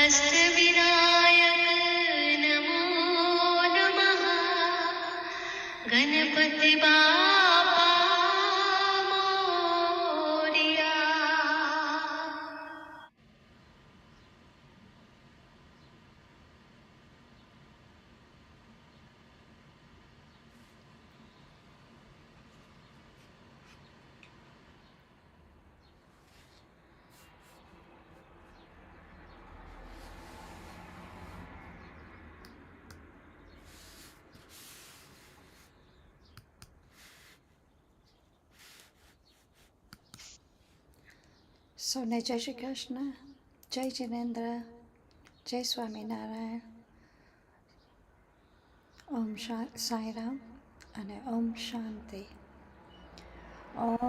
अष्टविनायक नमो नमः। गणपति बाप्पा मोरया। સૌને જય શ્રી કૃષ્ણ, જય જિનેન્દ્ર, જય સ્વામિનારાયણ, ઓમ સાંઈરામ અને ઓમ શાંતિ. ઓમ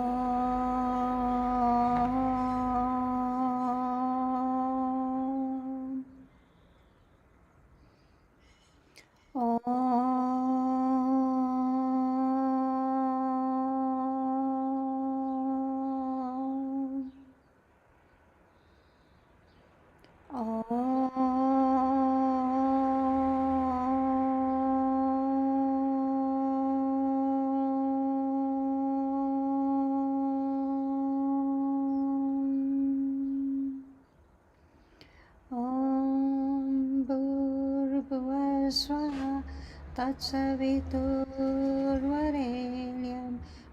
तत्सवितुर्वरेण्यं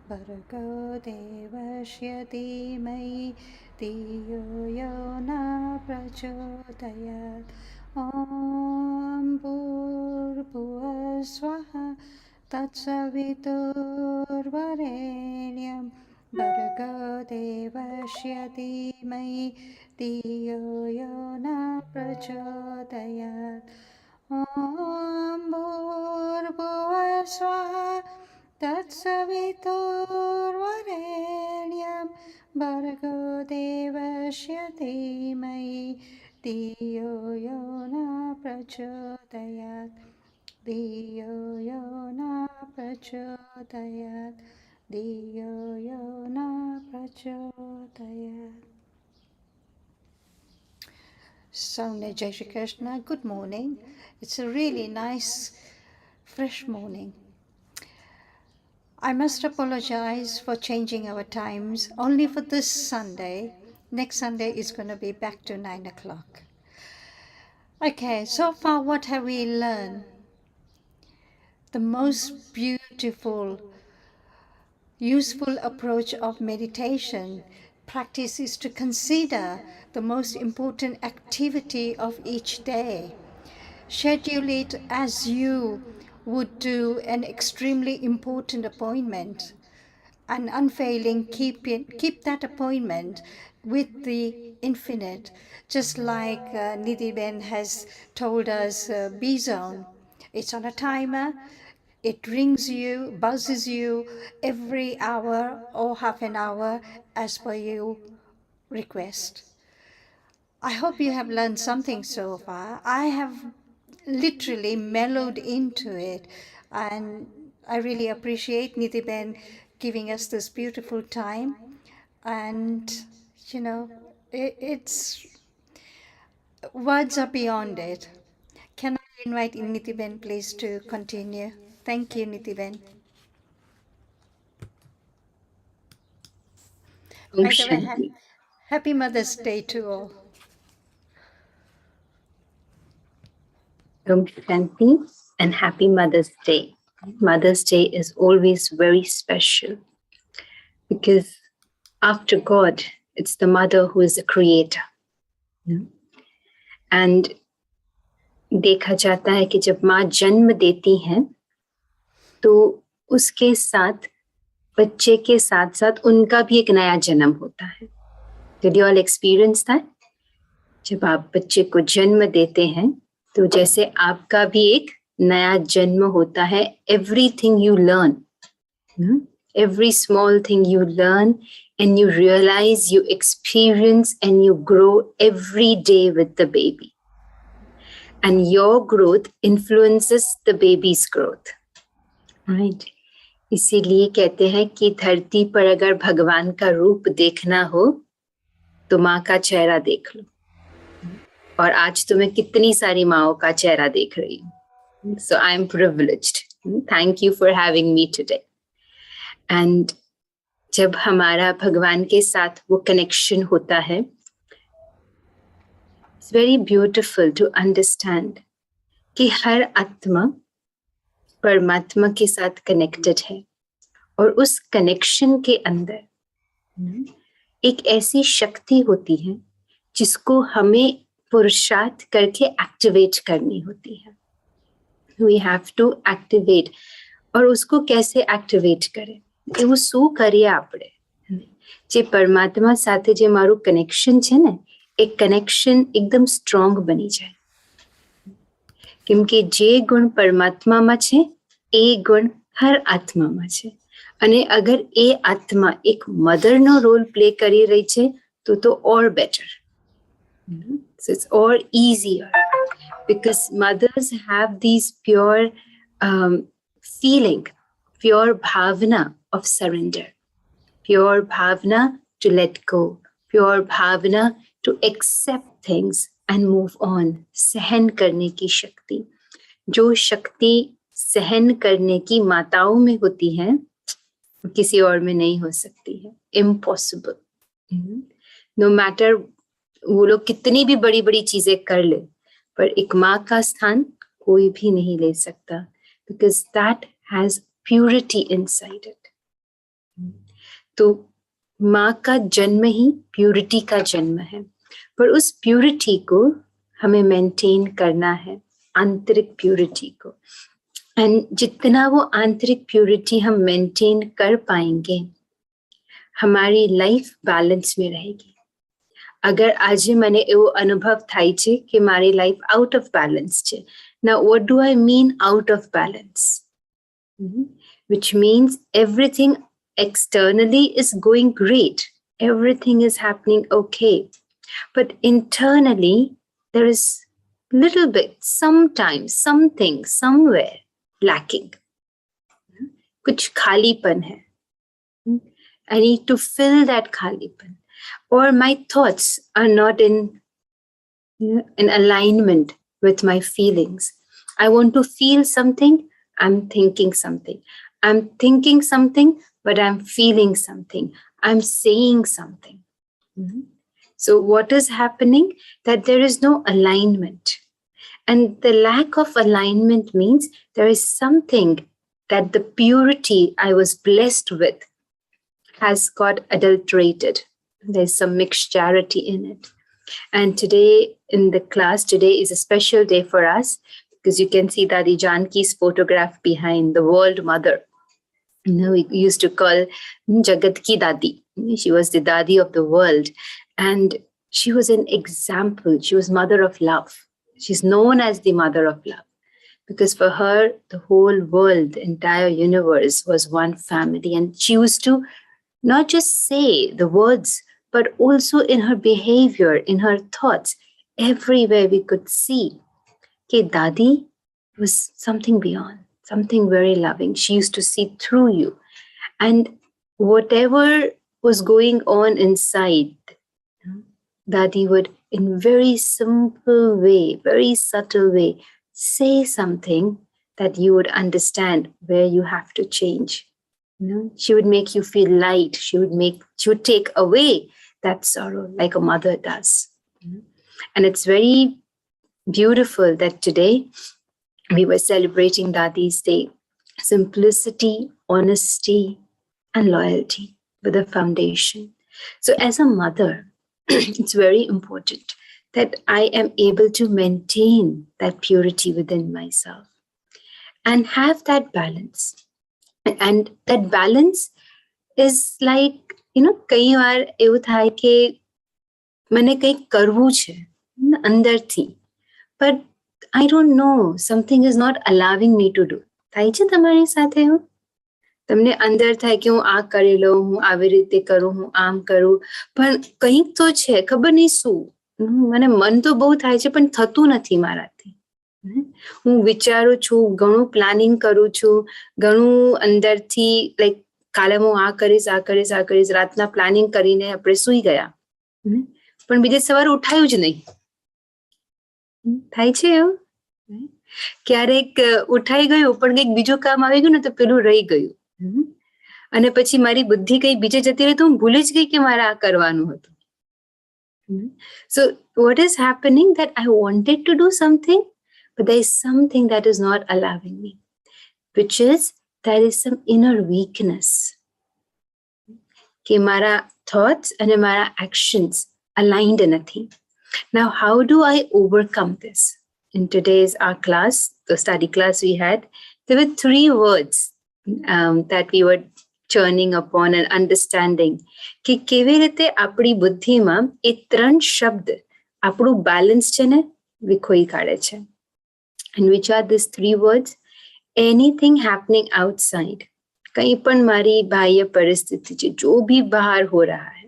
भर्गो देवस्य धीमहि धियो यो न प्रचोदयात्. ॐ भूर्भुवः स्वः तत्सवितुर्वरेण्यं भर्गो देवस्य धीमहि धियो यो न प्रचोदयात्. ॐ भूर्भुवः स्वः तत्सवितुर्वरेण्यं भर्गो देवस्य धीमहि धियो यो न प्रचोदयात्. धियो यो न प्रचोदयात्. धियो यो न प्रचोदयात्. Sound Jai Shri Krishna. Good morning. It's a really nice, fresh morning. I must apologize for changing our times only for this Sunday. Next Sunday is going to be back to 9 o'clock. Okay, so far what have we learned? The most beautiful, useful approach of meditation practice is to consider the most important activity of each day. Schedule it as you would do an extremely important appointment, and unfailing keep that appointment with the infinite, just like Nidhi Ben has told us, B-Zone. It's on a timer. It rings you, buzzes you every hour or half an hour as per your request. I hope you have learned something so far. I have literally mellowed into it, and I really appreciate Nidhi Ben giving us this beautiful time. And it's words are beyond it. Can I invite Nidhi Ben please to continue? Thank you, Nidhi Ben. By the way, happy Mother's Day to all. Om Shanti and happy Mother's Day. Mother's Day is always very special because after God, it's the mother who is the creator. And देखा जाता है कि जब माँ जन्म देती हैं तो उसके साथ बच्चे के साथ साथ उनका भी एक नया जन्म होता है. Did you all experience that? जब आप बच्चे को जन्म देते हैं तो जैसे आपका भी एक नया जन्म होता है. Everything you learn, every small thing you learn and you realize, you experience and you grow every day with the baby. And your growth influences the baby's growth. Right? इसीलिए कहते हैं कि धरती पर अगर भगवान का रूप देखना हो तो माँ का चेहरा देख लो. और आज तो मैं कितनी सारी माओं का चेहरा देख रही हूँ. So I am privileged. Thank you for having me today. And जब हमारा भगवान के साथ वो कनेक्शन होता है, it's very beautiful to understand कि हर आत्मा परमात्मा के साथ कनेक्टेड है और उस कनेक्शन के अंदर एक ऐसी शक्ति होती है जिसको हमें पुरुषार्थ करके एक्टिवेट करनी होती है. We have to activate. और उसको कैसे एक्टिवेट करें? એવું શું કરીએ આપણે? જે પરમાત્મા સાથે જે મારું કનેક્શન છે ને, એ કનેક્શન એકદમ સ્ટ્રોંગ બની જાય. કેમ કે જે ગુણ પરમાત્મામાં છે એ ગુણ હર આત્મામાં છે. અને અગર એ આત્મા એક મધરનો રોલ પ્લે કરી રહી છે તો ઓર better. So it's all easier because mothers have these pure feeling, pure bhavana of surrender, pure bhavana to let go, pure bhavana to accept things and move on. सहन करने की शक्ति, जो शक्ति सहन करने की माताओं में होती है किसी और में नहीं हो सकती है. Impossible. No matter वो लोग कितनी भी बड़ी बड़ी चीजें कर ले, पर एक माँ का स्थान कोई भी नहीं ले सकता, because that has purity inside it. तो माँ का जन्म ही प्यूरिटी का जन्म है, पर उस प्यूरिटी को हमें मेंटेन करना है, आंतरिक प्यूरिटी को. एंड जितना वो आंतरिक प्यूरिटी हम मेंटेन कर पाएंगे, हमारी लाइफ बैलेंस में रहेगी. અગર આજે મને એવો અનુભવ થાય છે કે મારી લાઈફ આઉટ ઓફ બેલેન્સ છે. Now what do I mean out of balance? Which means everything externally is going great, everything is happening okay, but internally there is little bit, sometimes something somewhere lacking. कुछ खालीपन है. I need to fill that खालीपन. Or my thoughts are not in alignment with my feelings. I want to feel something, I'm thinking something. I'm thinking something, but I'm feeling something. I'm saying something. So what is happening? That there is no alignment. And the lack of alignment means there is something that the purity I was blessed with has got adulterated. There's some mixturity in it. And today in the class, today is a special day for us because you can see Dadi Janki's photograph behind, the world mother. You know, we used to call Jagat ki Dadi. She was the Dadi of the world. And she was an example. She was mother of love. She's known as the mother of love because for her, the whole world, the entire universe was one family. And she used to not just say the words, but also in her behavior, in her thoughts, everywhere we could see that Dadi was something beyond, something very loving. She used to see through you. And whatever was going on inside, Dadi would, in very simple way, very subtle way, say something that you would understand where you have to change. She would make you feel light. She would take away that sorrow like a mother does. And it's very beautiful that today we were celebrating Dadi's Day. Simplicity, honesty, and loyalty with a foundation. So as a mother, it's very important that I am able to maintain that purity within myself and have that balance. And that balance is like, કઈ વાર એવું થાય કે મને કંઈક કરવું છે અંદરથી, but I don't know, something is not allowing me to do. થાય છે તમારી સાથે એવું? તમને અંદર થાય કે હું આ કરી લઉં, હું આવી રીતે કરું, હું આમ કરું, પણ કંઈક તો છે, ખબર નહીં શું. મને મન તો બહુ થાય છે પણ થતું નથી મારાથી. હું વિચારું છું, ઘણું પ્લાનિંગ કરું છું, ઘણું અંદરથી લાઈક કાલે હું આ કરીશ, આ કરીશ, આ કરીશ, રાતના પ્લાનિંગ કરીને આપણે સૂઈ ગયા, પણ બીજે સવારે ઉઠાયું જ નહીં. થાય છે એવું? ક્યારેક ઉઠાઈ ગયું પણ કંઈક બીજું કામ આવી ગયું ને તો પેલું રહી ગયું, અને પછી મારી બુદ્ધિ કઈ બીજે જતી રહી તો હું ભૂલી જ ગઈ કે મારે આ કરવાનું હતું. So what is happening that I wanted to do something, but there is something that is not allowing me, which is there is some inner weakness. કે મારા thoughts અને મારા actions aligned નથી. Now, how do I overcome this? In today's our class, the study class we had, there were 3 words that we were churning upon and understanding. કે કેવી રીતે આપણી બુદ્ધિમાં એ 3 શબ્દ આપણું balance છે ને વિખોઈ કાઢે છે. And which are these 3 words? Anything happening outside. कहीं पण मारी बाह्य परिस्थिति है, जो भी बाहर हो रहा है,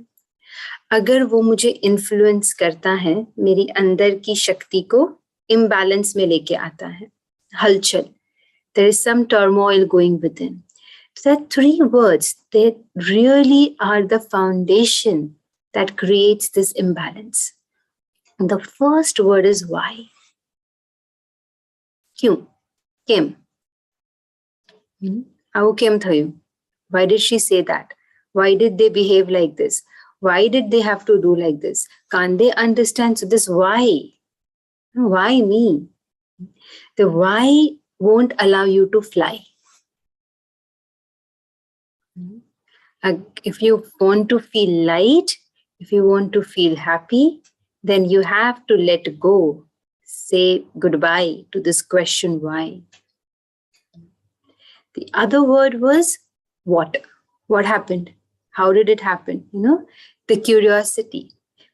अगर वो मुझे इन्फ्लुएंस करता है, मेरी अंदर की शक्ति को इम्बैलेंस में लेके आता है, हलचल, there is some turmoil going within. So that 3 words, they really are the foundation that creates this imbalance. And the first word is why. क्यों? केम? આવું કેમ થયું? Why did she say that? Why did they behave like this? Why did they have to do like this? Can't they understand? So this why? Why me? The why won't allow you to fly. If you want to feel light, if you want to feel happy, then you have to let go. Say goodbye to this question why. The other word was what. What happened? How did it happen? The curiosity.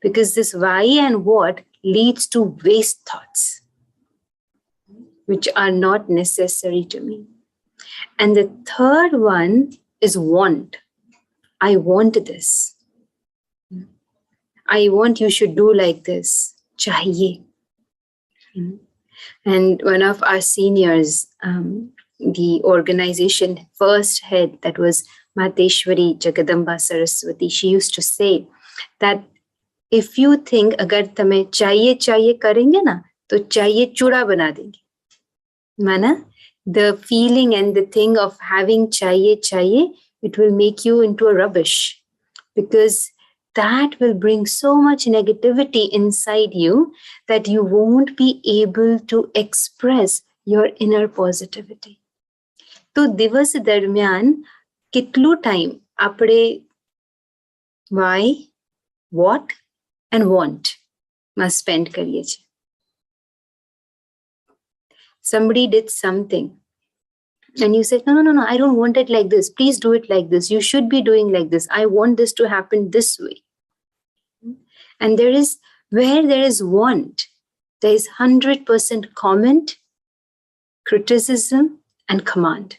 Because this why and what leads to waste thoughts, which are not necessary to me. And the third one is want. I want this. I want you should do like this. Chahiye. And one of our seniors, the organization first head, that was Mateshwari Jagadamba Saraswati, she used to say that if you think agar tame chahiye karenge na, to chahiye chuda bana denge. Mana, the feeling and the thing of having chahiye, it will make you into a rubbish, because that will bring so much negativity inside you that you won't be able to express your inner positivity. તો દિવસ દરમિયાન કેટલું time આપણે why, what and want માં spend કરીએ છીએ? Somebody did something and you said, no, I don't want it like this. Please do it like this. You should be doing like this. I want this to happen this way. And where there is want, there is 100% comment, criticism, and command.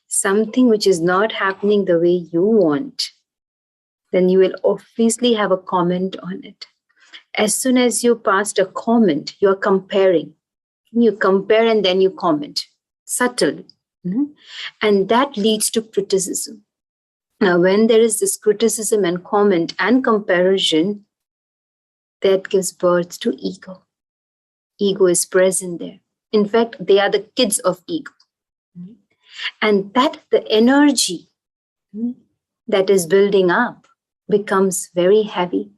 Something which is not happening the way you want, then you will obviously have a comment on it. As soon as you passed a comment, you are comparing. You compare and then you comment. Subtle. And that leads to criticism. Now, when there is this criticism and comment and comparison, that gives birth to ego. Ego is present there. In fact, they are the kids of ego. And that the energy that is building up becomes very heavy.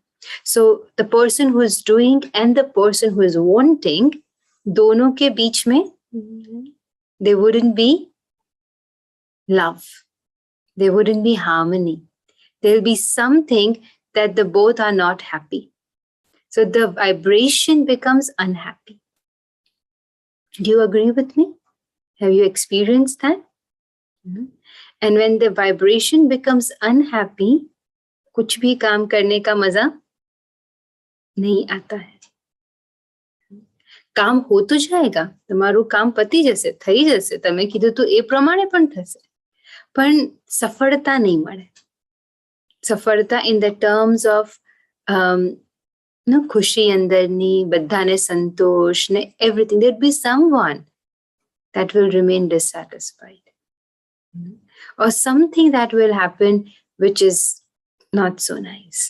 So the person who is doing and the person who is wanting, dono ke beech mein, there wouldn't be love. There wouldn't be harmony. There will be something that the both are not happy. So the vibration becomes unhappy. Do you agree with me? Have you experienced that? And when the vibration becomes unhappy, कुछ भी काम करने का मजा नहीं आता है. કામ હોતું જાયગા, તમારું કામ પતી જશે, થઈ જશે, તમે કીધું તો એ પ્રમાણે પણ થશે, પણ સફળતા નહીં મળે. સફળતા in the terms of ખુશી અંદરની, બધાને સંતોષ ને everything, there will be someone that will remain dissatisfied, or something that will happen which is not so nice.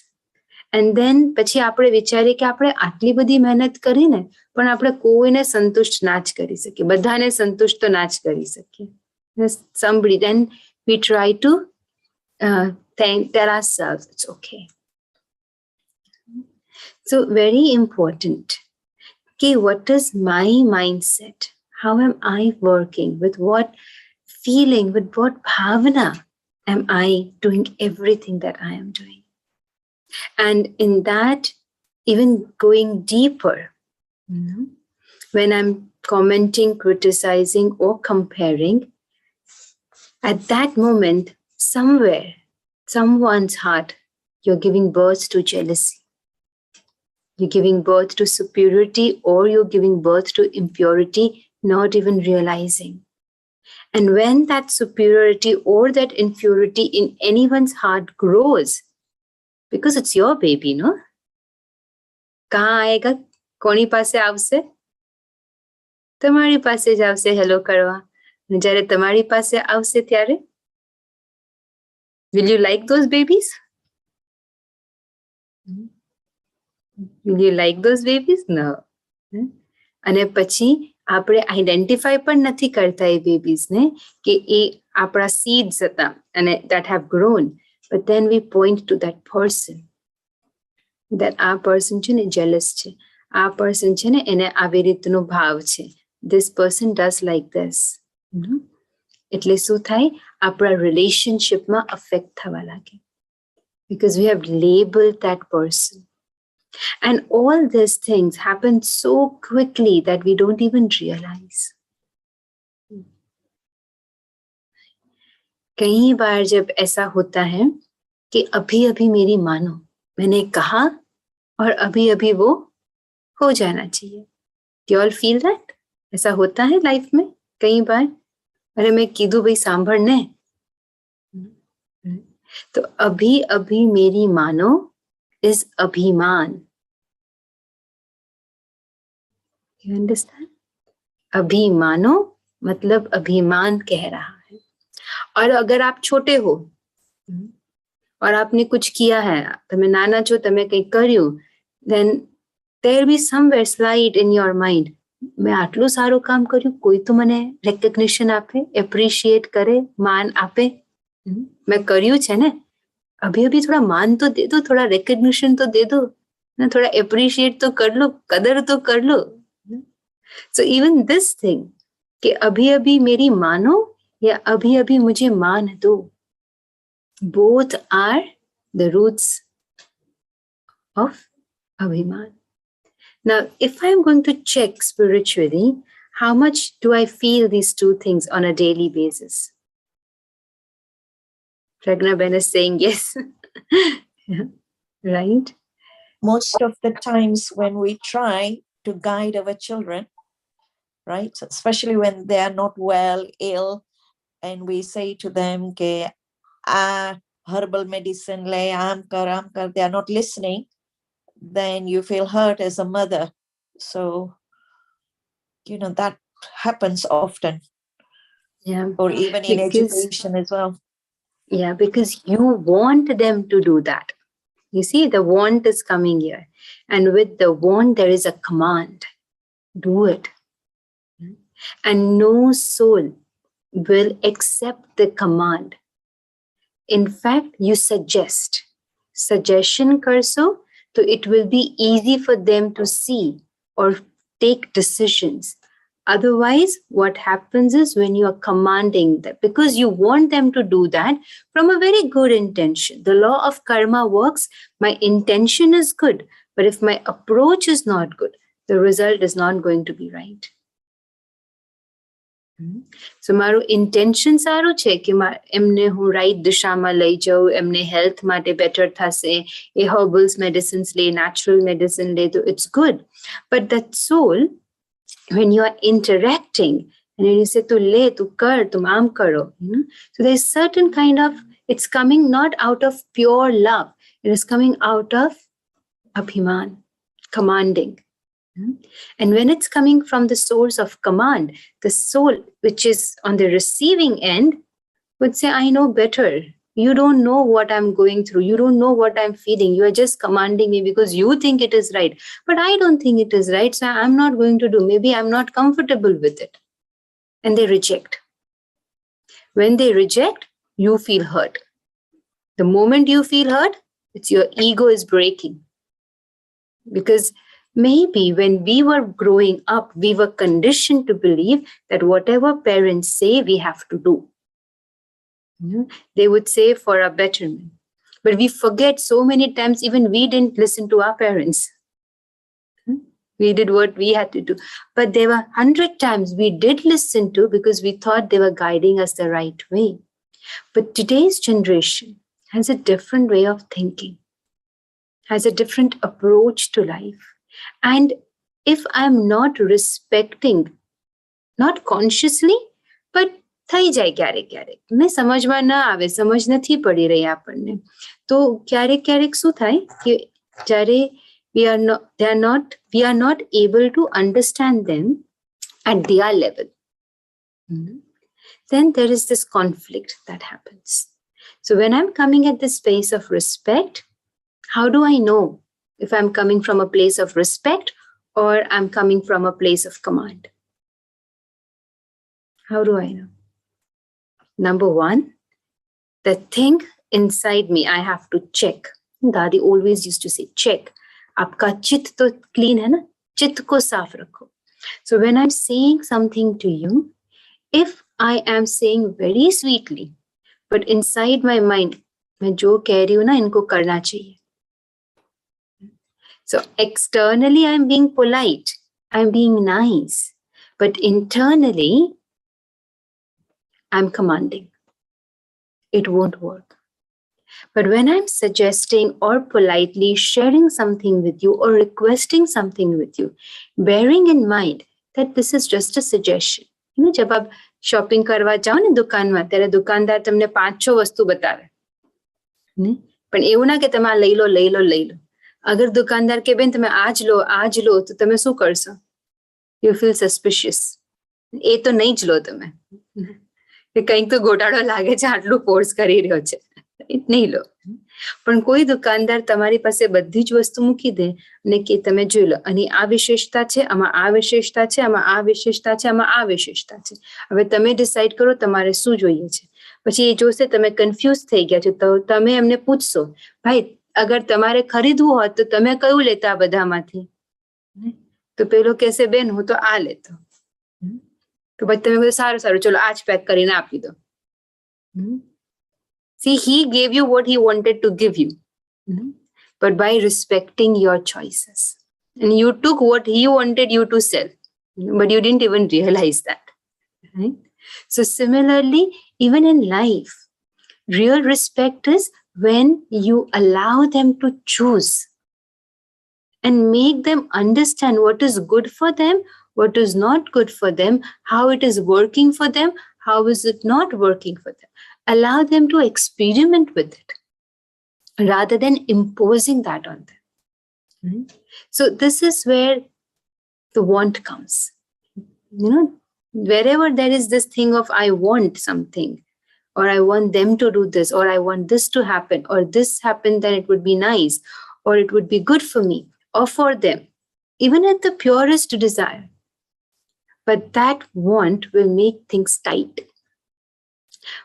And then પછી આપણે વિચારીએ કે આપણે આટલી બધી મહેનત કરીને પણ આપણે કોઈને સંતુષ્ટ ના જ કરી શકીએ, બધાને સંતુષ્ટ તો ના જ કરી શકીએ. Somebody, then we try to tell ourselves it's okay. So very important. Okay, what is my mindset? How am I working? With what feeling, with what bhavana am I doing everything that I am doing? And in that, even going deeper, when I'm commenting, criticizing, or comparing, at that moment, somewhere, someone's heart, you're giving birth to jealousy. You're giving birth to superiority, or you're giving birth to impurity, not even realizing. And when that superiority or that impurity in anyone's heart grows, because it's your baby, no? कहाँ आएगा? कोनी पासे आवसे? તમારી પાસે જ આવશે hello કરવા. જ્યારે તમારી પાસે આવશે ત્યારે will you like those babies? Will you like those babies? No. અને પછી આપણે આઈડેન્ટિફાય પણ નથી કરતા એ બેબીઝને કે એ આપણા seeds હતા અને that have grown, but then we point to that person, that આ person છે ને jealous છે, આ person છે ને એને આવી રીતનો ભાવ છે, this person does like this. એટલે શું થાય? આપણા રિલેશનશિપમાં અફેક્ટ થવા લાગે, because we have labeled that person. And all these things happen so quickly that we don't even realize. कई बार जब ऐसा होता है कि अभी अभी मेरी मानो, मैंने कहा और अभी अभी वो हो जाना चाहिए. Do you all feel that? ऐसा होता है लाइफ में कई बार. अरे मैं कीधु भाई सांभळने, तो अभी अभी मेरी मानो is अभिमान. You understand? अभिमानो मतलब अभिमान कह रहा है. और अगर आप छोटे हो और आपने कुछ किया है, તમે નાના છો, તમે કંઈ કર્યું, then there will be somewhere slight in your mind, मैं આટલું સારું કામ કર્યું, કોઈ તો મને recognition આપે, appreciate કરે, માન આપે. मैं કર્યું છે ને, अभी अभी थोड़ा मान तो दे दो, थोड़ा recognition तो दे दो, थोड़ा appreciate तो कर लो, कदर तो कर लो. So even this thing कि अभी अभी मेरी मानो या अभी अभी मुझे मान दो, both are the roots of abhiman. Now, if I'm going to check spiritually, how much do I feel these two things on a daily basis? Pragna Ben is saying yes. Yeah. Right? Most of the times when we try to guide our children, right, especially when they are not well, ill, and we say to them, herbal medicine, lay, amkar, they are not listening, then you feel hurt as a mother. So, that happens often. Yeah. Or even in education as well. Yeah, because you want them to do that. You see, the want is coming here. And with the want, there is a command. Do it. And no soul will accept the command. In fact, you suggest. Suggestion karso, so it will be easy for them to see or take decisions. Otherwise, what happens is when you are commanding them, because you want them to do that from a very good intention. The law of karma works. My intention is good, but if my approach is not good, the result is not going to be right. So મારું intention સારું છે કે એમને હું right દિશામાં લઈ જાઉં, એમને health માટે better થશે, એ herbals medicines લે, natural medicine લે, તો it's good. But that soul, when you are interacting and when you say tu le, tu kar, tum aam karo, so there's certain kind of, it's coming not out of pure love, it is coming out of abhiman, commanding. And when it's coming from the source of command, the soul which is on the receiving end would say, I know better, You don't know what I'm going through. You don't know what I'm feeling. You are just commanding me because you think it is right. But I don't think it is right. So I'm not going to do. Maybe I'm not comfortable with it. And they reject. When they reject, you feel hurt. The moment you feel hurt, it's your ego is breaking. Because maybe when we were growing up, we were conditioned to believe that whatever parents say, we have to do. They would say for our betterment. But we forget so many times, even we didn't listen to our parents. We did what we had to do. But there were 100 times we did listen to because we thought they were guiding us the right way. But today's generation has a different way of thinking, has a different approach to life. And if I'm not respecting, not consciously, but થઈ જાય ક્યારેક ક્યારેક ને સમજમાં ન આવે, સમજ નથી પડી રહી આપણને, તો ક્યારેક ક્યારેક શું થાય કે જ્યારે we are not able to understand them at their level, then there is this conflict that happens. So when I'm coming at the space of respect, how do I know if I'm coming from a place of respect or I'm coming from a place of command? How do I know? Number one, the thing inside me, I have to check. Dadi always used to say, check. Aapka chit to clean hai na? Chit ko saaf rakho. So when I'm saying something to you, if I am saying very sweetly, but inside my mind, मैं जो कह रही हूँ ना इनको करना चाहिए. So externally, I'm being polite. I'm being nice. But internally, I'm commanding. It won't work. But when I'm suggesting or politely sharing something with you or requesting something with you, bearing in mind that this is just a suggestion. You know, जब आप shopping करवा जाओ ने दुकान में, ત્યારે दुकानदार તમને 5-6 વસ્તુ બતાવે. પણ એવું ના કે તમે આ લઈ લો. અગર દુકાનદાર કે બેન તમે આજ લો, તો તમે શું કરશો? You feel suspicious. એ તો નહીં જ લો તમે. કંઈક તો ગોટાળો લાગે છે, આટલું ફોર્સ કરી રહ્યો છે, નહીં લો. પણ કોઈ દુકાનદાર તમારી પાસે બધી જ વસ્તુ મૂકી દે અને કે તમે જોઈ લો, અને આ વિશેષતા છે, આમાં આ વિશેષતા છે, આમાં આ વિશેષતા છે, આમાં આ વિશેષતા છે. હવે તમે ડિસાઈડ કરો તમારે શું જોઈએ છે. પછી એ જોશે તમે કન્ફ્યુઝ થઈ ગયા છો, તો તમે એમને પૂછશો, ભાઈ અગર તમારે ખરીદવું હોત તો તમે કયું લેતા આ બધામાંથી? તો પેલો કહેશે બેન હું તો આ લેતો. તો પછી તમે કહો સારું ચલો આ જ પેક કરીને આપી દો. See, he gave you what he wanted to give you, but by respecting your choices. And you took what he wanted you to sell, but you didn't even realize that. Right? So similarly, even in life, real respect is when you allow them to choose and make them understand what is good for them, what is not good for them, how it is working for them, how is it not working for them. Allow them to experiment with it rather than imposing that on them. So this is where the want comes. You know, wherever there is this thing of I want something, or I want them to do this, or I want this to happen, or this happened, then it would be nice, or it would be good for me or for them, even at the purest desire. But that want will make things tight.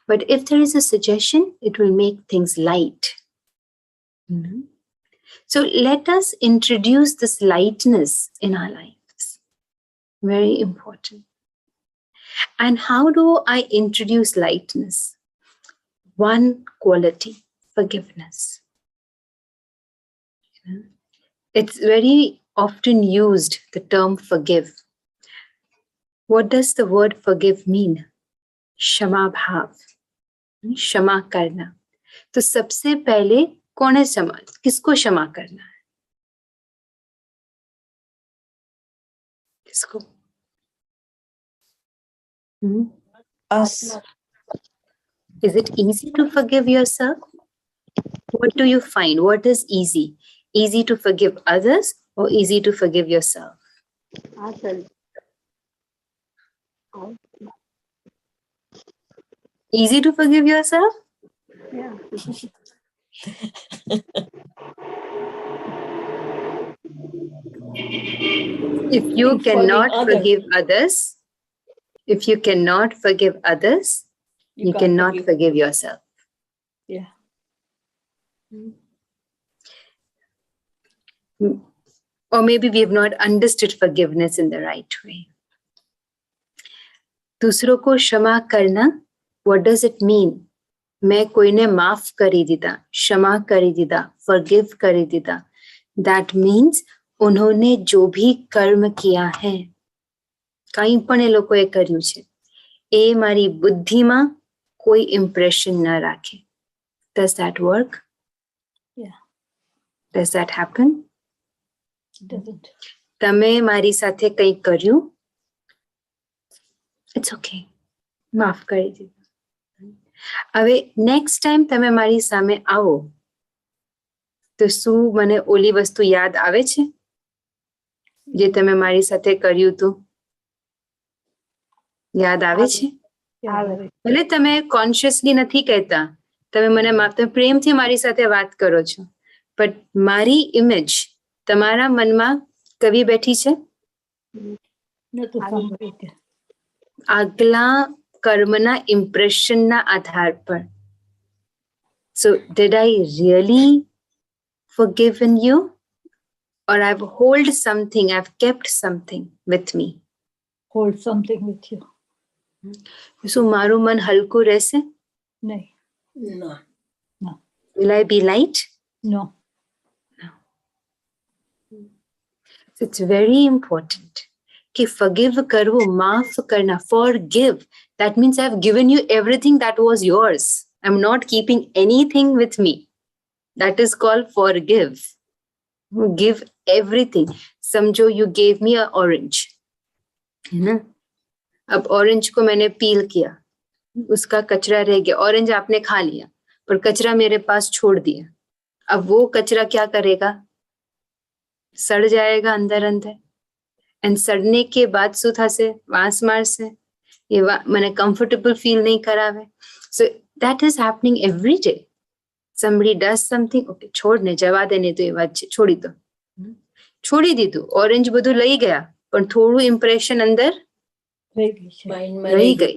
But if there is a suggestion, it will make things light. So let us introduce this lightness in our lives. Very important. And how do I introduce lightness? One quality, forgiveness. It's very often used, the term forgive. What does the word forgive mean? क्षमा भाव, क्षमा करना. तो सबसे पहले कौन है क्षमा, किसको क्षमा करना है? किसको? Us. Is it easy to forgive yourself? What do you find? What is easy? Easy to forgive others or easy to forgive yourself? Easy to forgive yourself? Yeah. If you In forgiving cannot others. forgive others, if you cannot forgive others, you can't cannot forgive yourself. Yeah. Or maybe we have not understood forgiveness in the right way. दूसरों को क्षमा करना, what does it mean? मैं कोईने माफ करी दीदा, क्षमा करी दीदा, forgive करी दीदा. That means उन्होंने जो भी कर्म किया है, કાંઈ પણ એ લોકોએ કર્યું છે, એ મારી બુદ્ધિમાં કોઈ impression ન રાખે. Does that work? Yeah. Does that happen? It doesn't. તમે મારી સાથે કંઈ કર્યું? It's okay. માફ કરી દીધું. હવે નેક્સ્ટ ટાઈમ તમે મારી સામે આવો તો શું મને ઓલી વસ્તુ યાદ આવે છે જે તમે મારી સાથે કર્યું હતું? યાદ આવે છે? ભલે તમે કોન્શિયસલી નથી કહેતા, તમે મને તમે પ્રેમથી મારી સાથે વાત કરો છો, બટ મારી ઇમેજ તમારા મનમાં કવી બેઠી છે? નતું સાંભળ્યું કે. આગલા કર્મના ઇમ્પ્રેશનના આધાર પર. So did I really forgiven you, or I've hold something, I've kept something with me? Hold something with you. શું મારું મન હલકું રહેશે? નહીં. No. Will I be light? No. It's very important कि forgive करवो, माफ करना, forgive. That means I've given you everything that was yours. I'm not keeping anything with me. That is called forgive. Give everything. समझो you gave me an orange, है ना? अब orange को मैंने पील किया, उसका कचरा रह गया, ऑरेंज आपने खा लिया पर कचरा मेरे पास छोड़ दिया. अब वो कचरा क्या करेगा? सड़ जाएगा अंदर अंदर. एंड सड़ने के बाद શું થશે? વાસ મારશે, એ મને કમ્ફર્ટેબલ ફીલ નહીં કરાવે. સો that is happening every day. Somebody does something, okay, છોડ ને, જવા દે, ને તો એ વાત છે, છોડી દો. છોડી દીધું, ઓરેન્જ બધું લઈ ગયા, પણ થોડું ઇમ્પ્રેશન અંદર રહી ગઈ.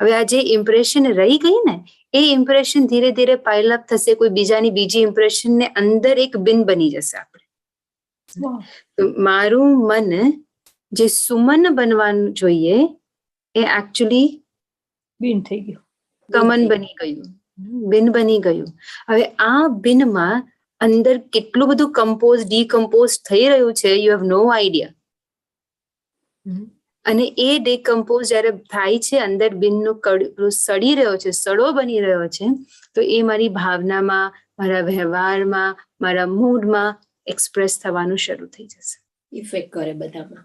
હવે આ જે ઇમ્પ્રેશન રહી ગઈ ને, એ ઇમ્પ્રેશન ધીરે ધીરે પાઇલ અપ થશે, કોઈ બીજાની બીજી ઇમ્પ્રેશન ને અંદર એક બિન બની જશે આપણે. મારું મન જે સુમન બનવાનું જોઈએ એ એકચ્યુઅલી બીન થઈ ગયું, કમન બની ગયું, બિન બની ગયું. હવે આ બિનમાં અંદર કેટલું બધું કમ્પોઝ ડીકમ્પોઝ થઈ રહ્યું છે, યુ હેવ નો આઈડિયા. અને એ ડીકમ્પોઝ જ્યારે થાય છે, અંદર બિનનું સડી રહ્યો છે, સડો બની રહ્યો છે, તો એ મારી ભાવનામાં, મારા વ્યવહારમાં, મારા મૂડમાં એક્સપ્રેસ થવાનું શરૂ થઈ જશે. ઇફેક્ટ કરે બધામાં.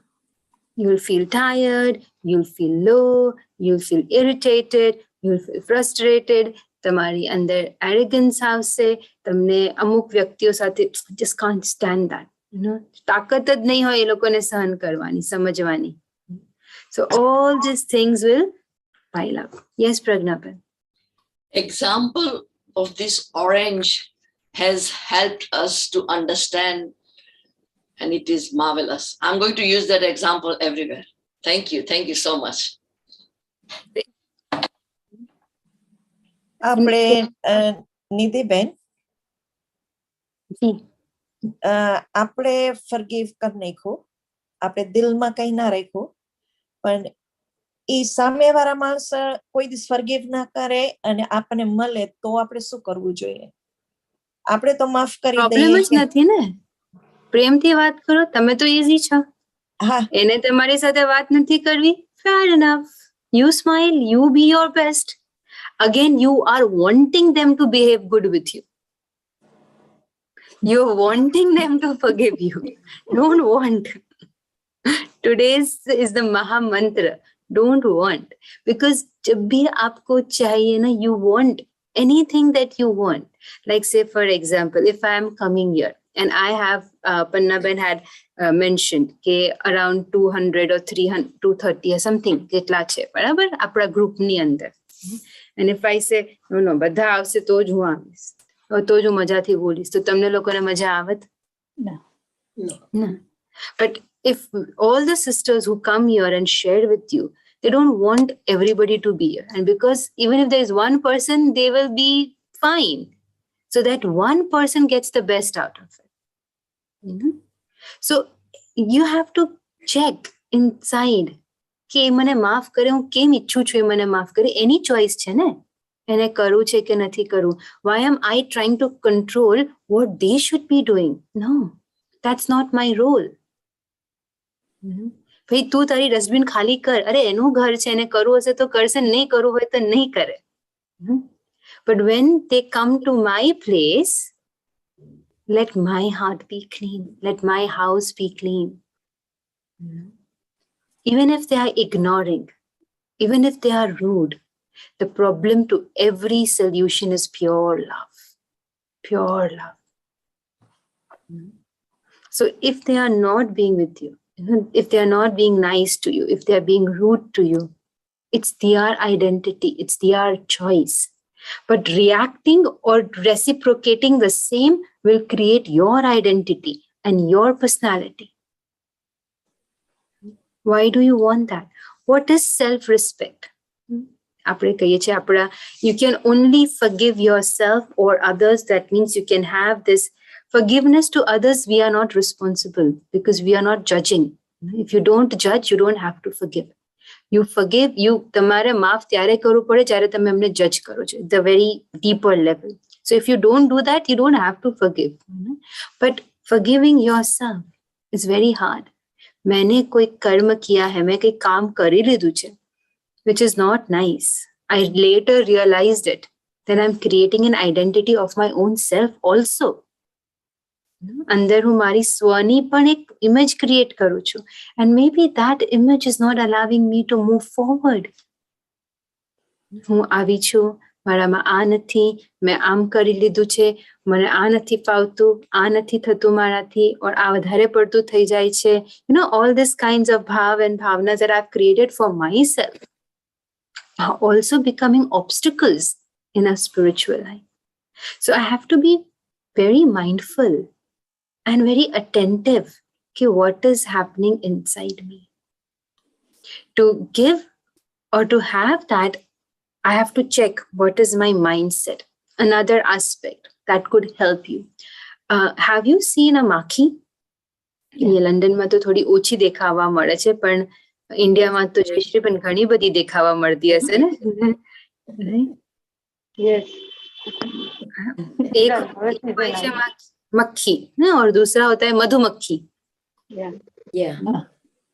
You'll feel tired, you'll feel low, you'll feel irritated, you'll feel frustrated. તમારી અંદર arrogance આવશે. તમને અમુક વ્યક્તિઓ સાથે just can't stand that, you know, તાકાત જ નહીં હોય એ લોકોને સહન કરવાની, સમજવાની. So all these things will pile up. Yes, Pragnapan. Example of this orange has helped us to understand, and it is marvelous. I'm going to use that example everywhere. Thank you so much. આપણે નિધિબેન, આપણે forgive કરી નાખ્યું, આપણે દિલમાં કઈ ના રાખ્યું, પણ એ સામેવાળા માણસ કોઈ દિવસ ફરગીવ ના કરે અને આપણને મળે તો આપણે શું કરવું જોઈએ? આપણે તો માફ કરી પ્રોબ્લેમ દઈએ. જ નથી ને, પ્રેમથી વાત કરો. તમે તો ઈઝી છો, હા, એને તમારી સાથે વાત નથી કરવી, fair enough. You smile, you be your best. Again, you are wanting them to behave good with you. You're wanting them to forgive you. Don't want. Today's is the Maha Mantra. Don't want. Because जब भी आपको चाहिए ना, you want anything that you want. Like say for example, if I am coming here and I have, Panna Ben had mentioned કે around 200 or 300, 230 or something જેટલા છે, બરાબર, આપણા ગ્રુપની અંદર. And if I say, no, બધા આવશે તો જ હું આવીશ, તો જ હું મજાથી બોલીશ, તો તમને લોકોને મજા આવત? No. No. But if all the sisters who come here and share with you, they don't want everybody to be here. And because even if there is one person, they will be fine. So that one person gets the best out of it. So you have to check inside કે મને માફ કરે, હું કેમ ઈચ્છું છું એ મને માફ કરે, એની ચોઈસ છે ને, એને કરવું છે કે નથી કરવું. Why am I trying to control what they should be doing? No, that's not my role. ભાઈ તું તારી ડસ્ટબિન ખાલી કર, અરે એનું ઘર છે, એને કરવું હશે તો કરશે, નહીં કરવું હોય તો નહીં કરે. But when they come to my place, let my heart be clean, let my house be clean. Even if they are ignoring, even if they are rude, the problem to every solution is pure love. Pure love. So if they are not being with you, if they are not being nice to you, if they are being rude to you, it's their identity, it's their choice. But reacting or reciprocating the same will create your identity and your personality. Why do you want that? What is self-respect? You can only forgive yourself or others. That means you can have this forgiveness to others. We are not responsible because we are not judging. If you don't judge, you don't have to forgive. You forgive, તમારે માફ ત્યારે કરવું પડે જ્યારે તમે એમને જજ કરો છો, the very deeper level. So if you don't do that, you don't have to forgive. But forgiving yourself is very hard. मैंने कोई कर्म किया है, मैं कोई काम कर લીધું છે, which is not nice. I later realized it. Then I'm creating an identity of my own self also. અંદર હું મારી સ્વની પણ એક ઇમેજ ક્રિએટ કરું છું, and maybe that image is not allowing me to move forward. હું આવી છું, મારામાં આ નથી, મેં આમ કરી લીધું છે, મને આ નથી ફાવતું, આ નથી થતું મારાથી, or આ વધારે પડતું થઈ જાય છે. All these kinds of bhav and bhavnas that I've created for myself are also becoming obstacles in a spiritual life. So I have to be very mindful and very attentive to what is happening inside me. To give or to have that, I have to check what is my mindset. Another aspect that could help you. Have you seen a makhi? London માં તો થોડી ઓછી દેખાવા મળે છે, પણ ઇન્ડિયામાં તો જયશ્રી પણ ઘણી બધી દેખાવા મળતી હશે ને? Yes. એક હોય છે मक्खी और दूसरा होता है मधुमक्खी. Yeah.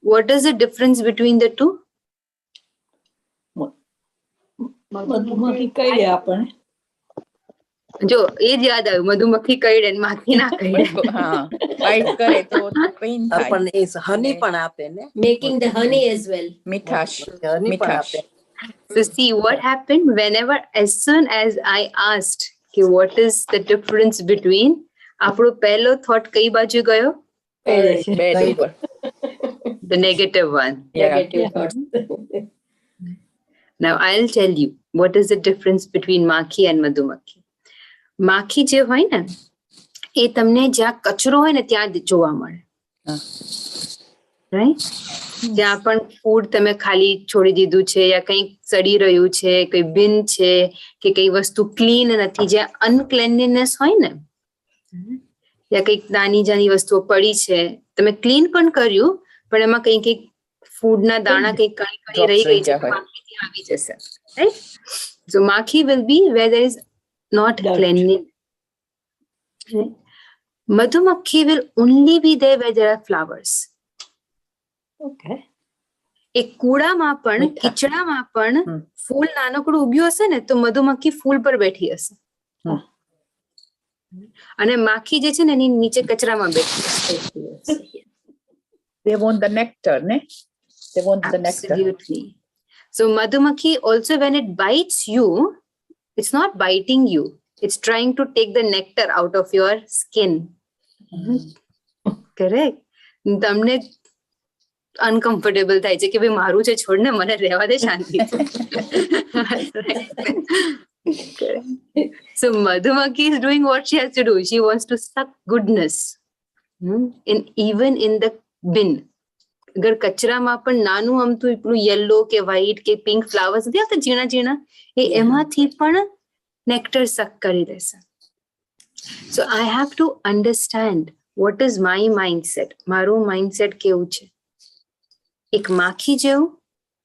What is the difference between the two? મધુમક્ખી કઈ આપણે જો એ જ યાદ આવ્યું, મધુમક્ખી કઈડે ને માખી ના કઈડે. બાઈટ કરે તો પેઇન થાય, પણ એ હની પણ આપે ને, Making the honey as well. મીઠાશ. હની પણ આપે. So see what happened whenever, as soon as I asked okay, what is the difference between, આપણો પહેલો thought કઈ બાજુ ગયો? બેડ ઉપર. The negative one. Negative thoughts. Now I'll tell you what is the difference between માખી and મધુમક્ખી. માખી જે હોય ને એ તમને જ્યાં કચરો હોય ને ત્યાં જોવા મળે, રાઈટ? જ્યાં પણ ફૂડ તમે ખાલી છોડી દીધું છે, યા કંઈક સડી રહ્યું છે, કોઈ બિન છે કે કઈ વસ્તુ ક્લીન નથી, જ્યાં અનક્લેનલીનેસ હોય ને, યા કંઈક નાની જાની વસ્તુઓ પડી છે, તમે ક્લીન પણ કર્યું પણ એમાં કંઈક ફૂડના દાણા કંઈક કઈ કઈ રહી ગઈ છે, માખી ત્યાં આવી જશે, રાઈટ? સો માખી will be where there is not cleanliness. Madhumakhi will only be there where there are flowers. Okay. એક કુડામાં પણ કીચડામાં પણ ફૂલ નાનકડું ઉગ્યું હશે ને તો મધુમક્ખી ફૂલ પર બેઠી હશે, અને માખી જે છે ને એની નીચે કચરામાં બેઠી હશે. They want the nectar, ne? They want the nectar. Absolutely. So Madhumakhi also, when it bites you, it's not biting you. It's trying to take the nectar out of your skin. Correct? તમને uncomfortable થાય છે કે ભાઈ મારું છે, છોડને, મને રહેવા દે શાંતિ. Correct. So Madhumaki is doing what she has to do. She wants to suck goodness. Even in the bin. અગર કચરામાં પણ નાનું અમથું એટલું યલો કે વ્હાઈટ કે પિંક ફ્લાવર્સ નથી આવતા ઝીણા ઝીણા એમાંથી પણ નેક્ટર સક કરી દેશે. So I have to understand what is my mindset. મારું માઇન્ડસેટ કેવું છે? એક માખી જેવું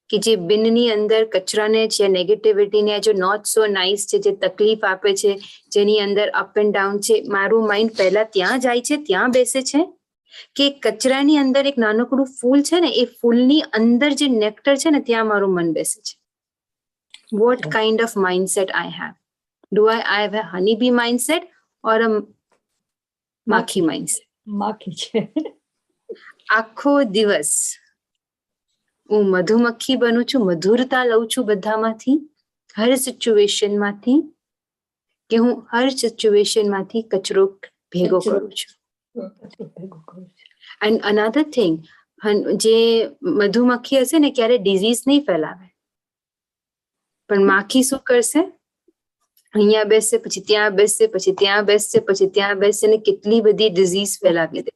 કે જે બિનની અંદર કચરાને છે, નેગેટિવિટીને, જો નોટ સો નાઇસ છે, જે તકલીફ આપે છે, જેની અંદર અપ એન્ડ ડાઉન છે, મારું માઇન્ડ પહેલા ત્યાં જાય છે, ત્યાં બેસે છે કે કચરાની અંદર એક નાનકડું ફૂલ છે ને, એ ફૂલની અંદર જે નેક્ટર છે ને, ત્યાં મારું મન બેસે છે. What kind of mindset I have? Do I have a honey bee mindset or a માખી માઇન્ડસેટ? માખી છે. આખો દિવસ હું મધુમક્ખી બનું છું, મધુરતા લઉં છું બધામાંથી, હર સિચ્યુએશનમાંથી, કે હું હર સિચ્યુએશનમાંથી કચરો ભેગો કરું છું. એન્ડ અનધર થિંગ, જે મધુમક્ખી હશે ને ક્યારે ડિઝીઝ નહીં ફેલાવે, પણ માખી શું કરશે? અહીંયા બેસશે, પછી ત્યાં બેસશે, પછી ત્યાં બેસશે, પછી ત્યાં બેસશે ને કેટલી બધી ડિઝીઝ ફેલાવી દે.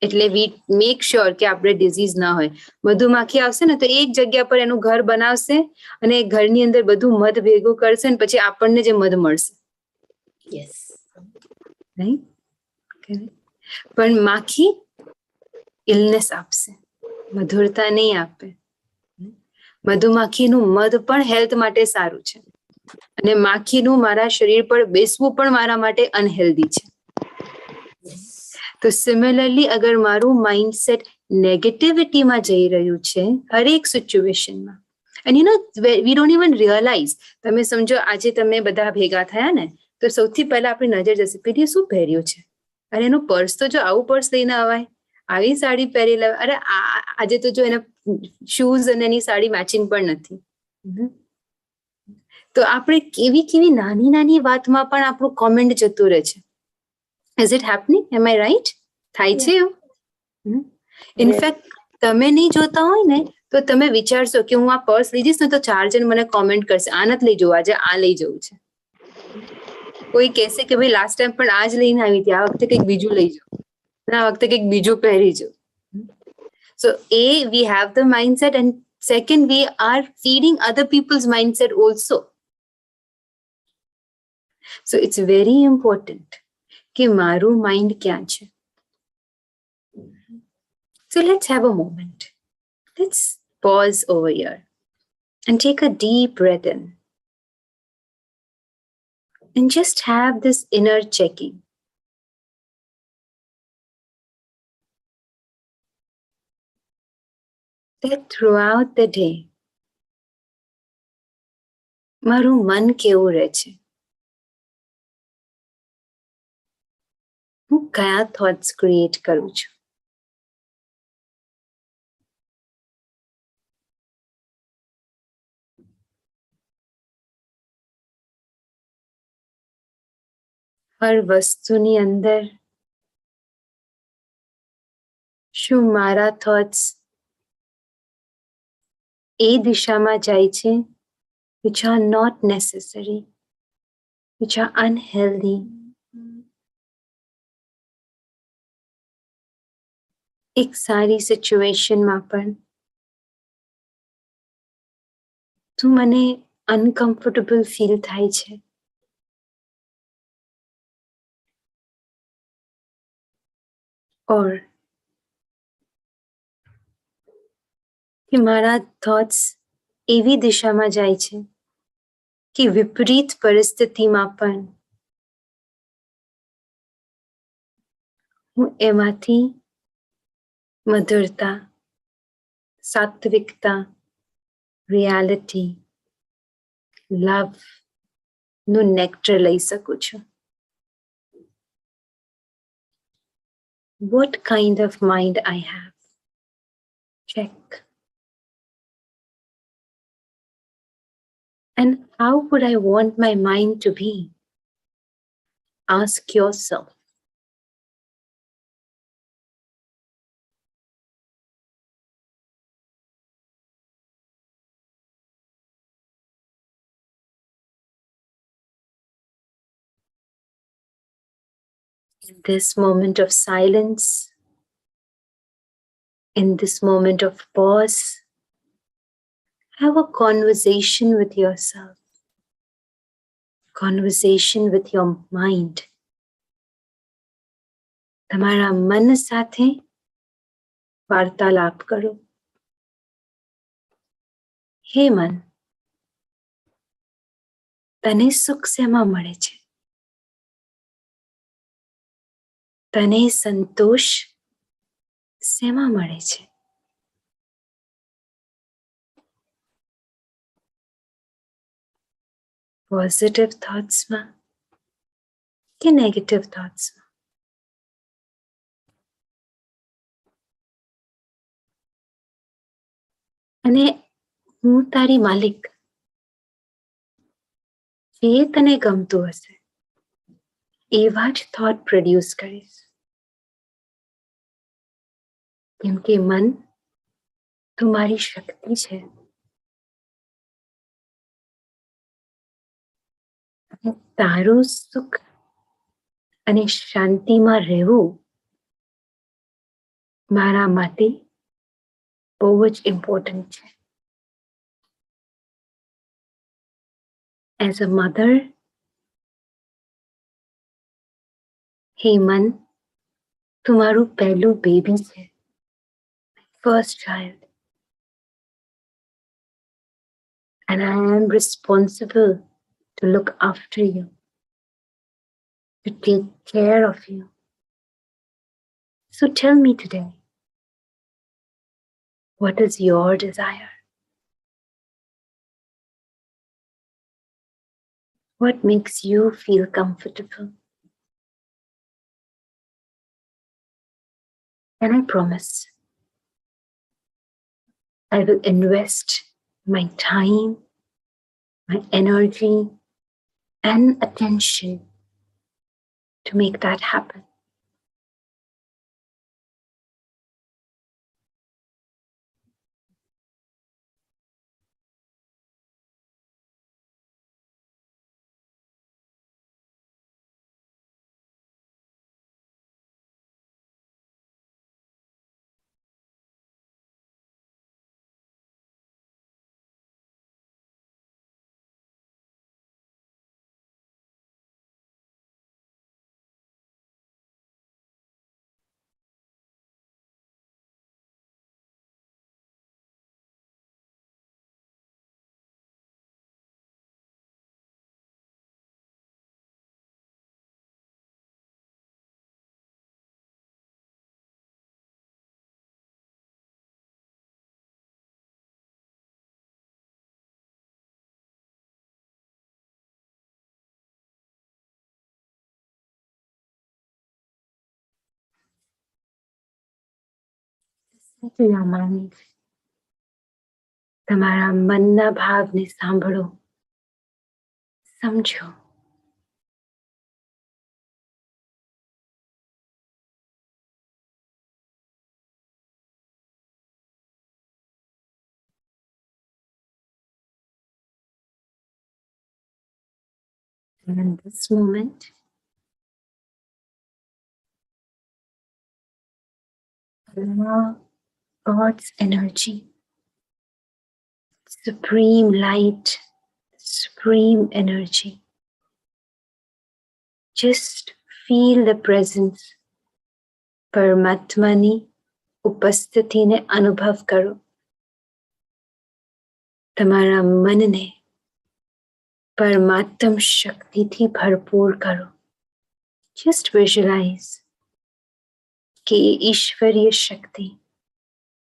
એટલે વી મેક શ્યોર કે આપણે ડિઝીઝ ના હોય. મધુમાખી આવશે ને તો એક જગ્યા પર એનું ઘર બનાવશે અને ઘરની અંદર બધું મધ ભેગું કરશે ને પછી આપણને જે મધ મળશે. Yes. નહીં? પણ માખી ઇલનેસ આપશે, મધુરતા નહીં આપે. મધુમાખીનું મધ પણ હેલ્થ માટે સારું છે અને માખીનું મારા શરીર પર બેસવું પણ મારા માટે અનહેલ્ધી છે. તો સિમિલરલી અગર મારું માઇન્ડસેટ નેગેટિવિટીમાં જઈ રહ્યું છે હરેક સિચ્યુએશનમાં, and you know we don't even realise. તમે સમજો આજે તમે બધા ભેગા થયા ને તો સૌથી પહેલા આપણી નજર જશે, પેલી શું પહેર્યું છે? અરે એનું પર્સ તો જો આવું પર્સ લઈને આવાય, આવી સાડી પહેરી લેવાય, અરે આજે તો જો એના શૂઝ અને એની સાડી મેચિંગ પણ નથી. તો આપણે કેવી કેવી નાની નાની વાતમાં પણ આપણું કોમેન્ટ જતું રહે છે. Is it happening? Am I right? થાય છે એવું? ઇનફેક્ટ તમે નહીં જોતા હોય ને તો તમે વિચારશો કે હું આ પર્સ લઈ જઈશ ને તો 4 જણ મને કોમેન્ટ કરશે, આ નથી લઈ જવું, આજે આ લઈ જવું છે. કોઈ કહેશે કે ભાઈ લાસ્ટ ટાઈમ પણ આ જ લઈને આવી હતી, આ વખતે કંઈક બીજું લઈ જાઓ, આ વખતે કંઈક બીજું પહેરી જાઓ. સો we have the mindset, and second we are feeding other people's mindset also. So it's very important કે મારું માઇન્ડ ક્યાં છે. So let's have a moment. Let's pause over here and take a deep breath in. And just have this inner checking. That throughout the day, મારું મન કેવું રહે છે? હું કયા થોટ્સ ક્રિએટ કરું છું? હર વસ્તુની અંદર શું મારા થોટ્સ એ દિશામાં જાય છે which are not necessary, which are unhealthy? એક સારી સિચ્યુએશનમાં પણ તું મને અનકમ્ફર્ટેબલ ફીલ થાય છે, ઓર કે મારા થોટ્સ એવી દિશામાં જાય છે કે વિપરીત પરિસ્થિતિમાં પણ હું એમાંથી મધુરતા, સાત્વિકતા, રિયાલિટી, લવ નું નેક્ટર લઈ શકું છું. What kind of mind I have? Check. And how would I want my mind to be? Ask yourself. In this moment of silence, in this moment of pause, have a conversation with yourself, conversation with your mind. તમારા મન સાથે વાર્તાલાપ કરો. હે મન, તને સુખ શેમાં મળે છે? તને સંતોષ શેમાં મળે છે? પોઝિટિવ થોટ્સમાં કે નેગેટિવ થોટ્સમાં? અને હું તારી માલિક, જે તને ગમતું હશે એવા જ થોટ પ્રોડ્યુસ કરીશ. કેમ કે મન તમારી શક્તિ છે. તારું સુખ અને શાંતિમાં રહેવું મારા માટે બહુ જ ઇમ્પોર્ટન્ટ છે. As a mother, હે મન, તું મારું પહેલું બેબી છે, first child, and I am responsible to look after you, to take care of you. So tell me today, what is your desire? What makes you feel comfortable? And I promise, I will invest my time, my energy, and attention to make that happen. To your mind, તમારા મનના ભાવને સાંભળો, સમજો. And in this moment, allow God's energy, supreme light, supreme energy. Just feel the presence. પરમાત્માની ઉપસ્થિતિને અનુભવ કરો. તમારા મનને પરમાત્મ શક્તિથી ભરપૂર કરો. Just visualize કે ઈશ્વરીય શક્તિ,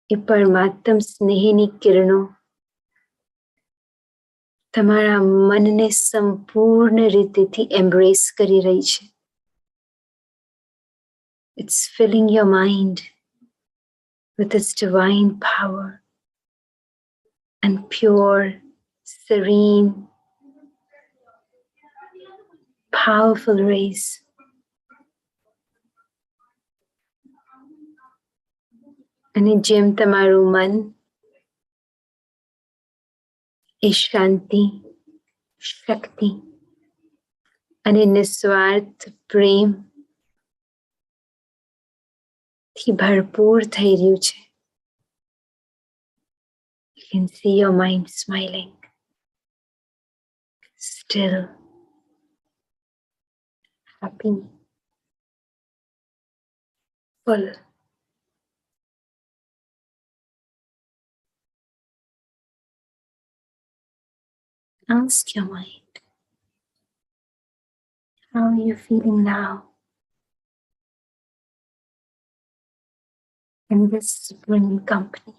એ પરમાત્મ સ્નેહની કિરણો તમારા મનને સંપૂર્ણ રીતેથી એમ્બ્રેસ કરી રહી છે. It's filling your mind with its divine power and pure, serene, powerful rays. અને જેમ તમારું મન એ શાંતિ, શક્તિ અને નિસ્વાર્થ પ્રેમ થી ભરપૂર થઈ રહ્યું છે. You can see your mind smiling, still, happy, full. Ask your mind, how are you feeling now in this brilliant company,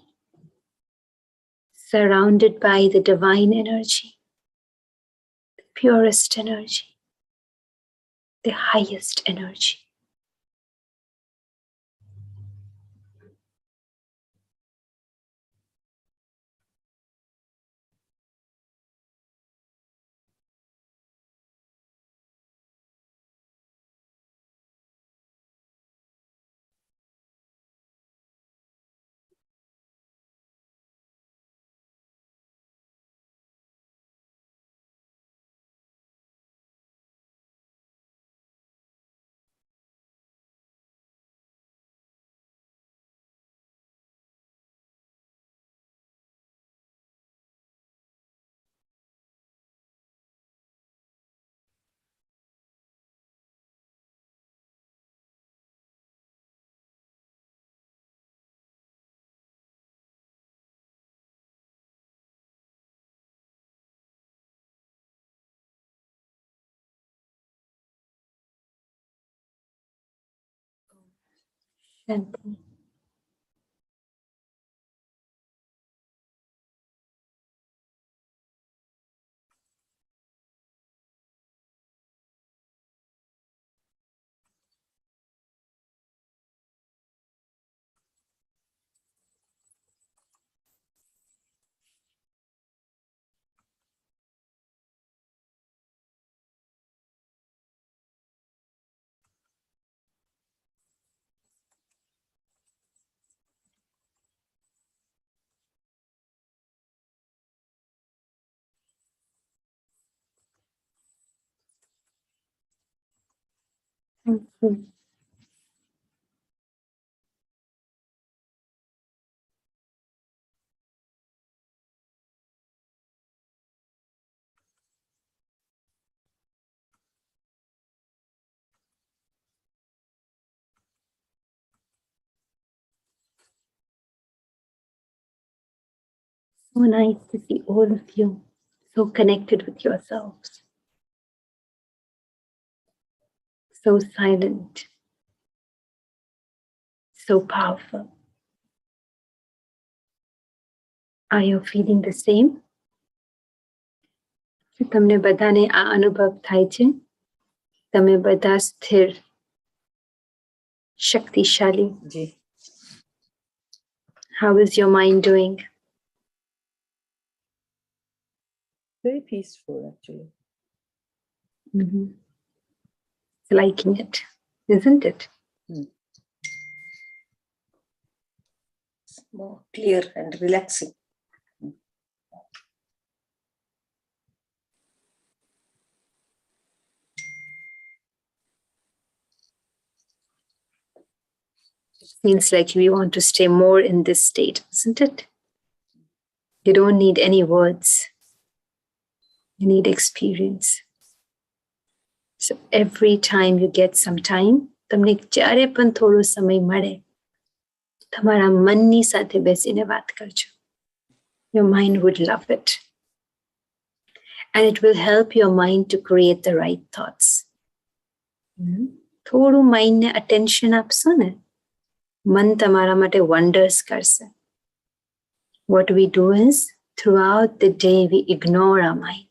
surrounded by the divine energy, the purest energy, the highest energy. Shanti. Thank you. So nice to see all of you so connected with yourselves, so silent, so powerful. Are you feeling the same? તમને બધાને આ અનુભવ થાય છે? તમે બધા સ્થિર, શક્તિશાળી. જી. How is your mind doing? Very peaceful, actually. Liking it, isn't it? It's more clear and relaxing. Feels like we want to stay more in this state, isn't it? You don't need any words. You need experience. So every time you get some time, તમને જ્યારે પણ થોડો સમય મળે, તમારા મનની સાથે બેસીને વાત કરજો. Your mind would love it. And it will help your mind to create the right thoughts. થોડું માઇન્ડને attention આપશો ને, મન તમારા માટે wonders કરશે. What we do is, throughout the day, we ignore our mind.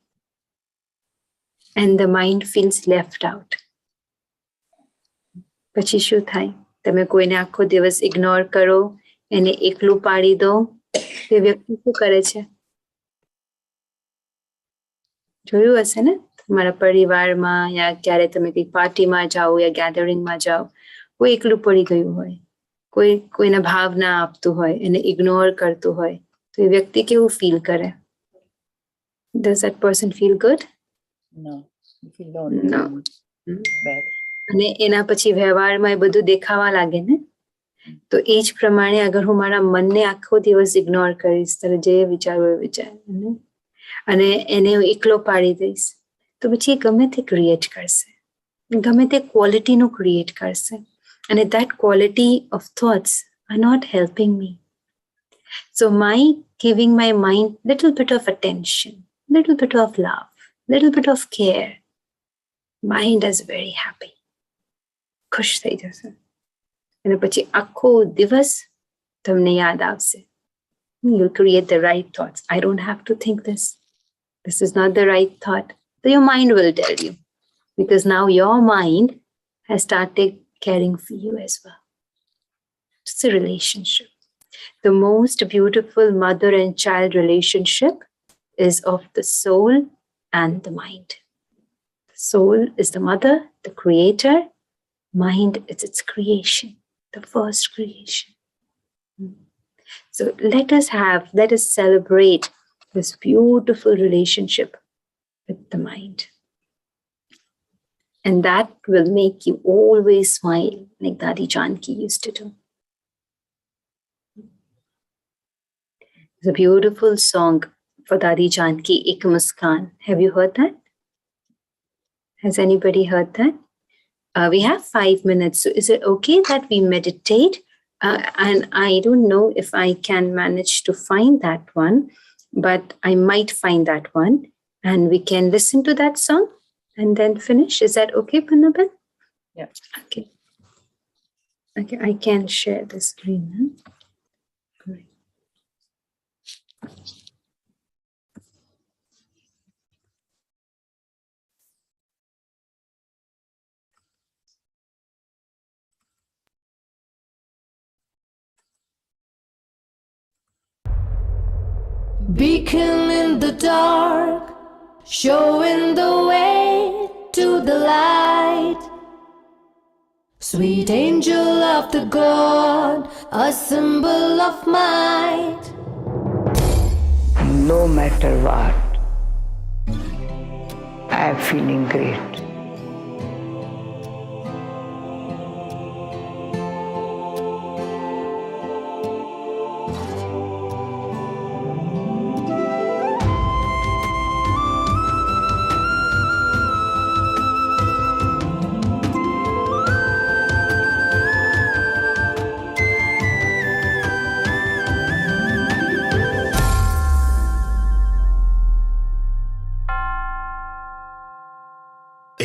And the mind feels left out. પછી શું થાય? તમે કોઈને આખો દિવસ ઇગ્નોર કરો, એને એકલું પાડી દો, તે વ્યક્તિ શું કરે છે? જોયું હશે ને? તમારા પરિવારમાં યા ક્યારે તમે કઈ પાર્ટીમાં જાઓ યા ગેધરિંગમાં જાઓ, કોઈ એકલું પડી ગયું હોય, કોઈને ભાવ ના આપતું હોય, એને ઇગ્નોર કરતું હોય, તો એ વ્યક્તિ કેવું ફીલ કરે? Does that person feel good? No, you feel lonely. No. Bad. અને એના પછી વ્યવહારમાં એ બધું દેખાવા લાગે ને. તો એ જ પ્રમાણે અગર હું મારા મનને આખો દિવસ ઇગ્નોર કરીશ, ત્યારે જે વિચારો એ વિચાર અને એને હું એકલો પાડી દઈશ, તો પછી એ ગમે તે ક્રિએટ કરશે, ગમે તે ક્વોલિટીનું ક્રિએટ કરશે, અને that quality of thoughts are not helping me. So my giving my mind little bit of attention, little bit of love, little bit of care, mind is very happy. ખુશ થઈ જશે અને પછી આખો દિવસ તમને યાદ આવશે. You'll create the right thoughts. I don't have to think this. This is not the right thought. So your mind will tell you, because now your mind has started caring for you as well. It's a relationship. The most beautiful mother and child relationship is of the soul and the mind. The soul is the mother, the creator. Mind is its creation, the first creation. So let us celebrate this beautiful relationship with the mind. And that will make you always smile like Dadi Janki used to do. It's a beautiful song for Dadi Janki, Ek Muskaan. Have you heard that? Has anybody heard that? We have 5 minutes. So is it okay that we meditate? And I don't know if I can manage to find that one, but I might find that one. And we can listen to that song and then finish. Is that okay, Pannaban? Yeah. Okay. Okay, I can share the screen. Huh? Great. Beacon in the dark, showing the way to the light. Sweet angel of the God, a symbol of might. No matter what, I am feeling great.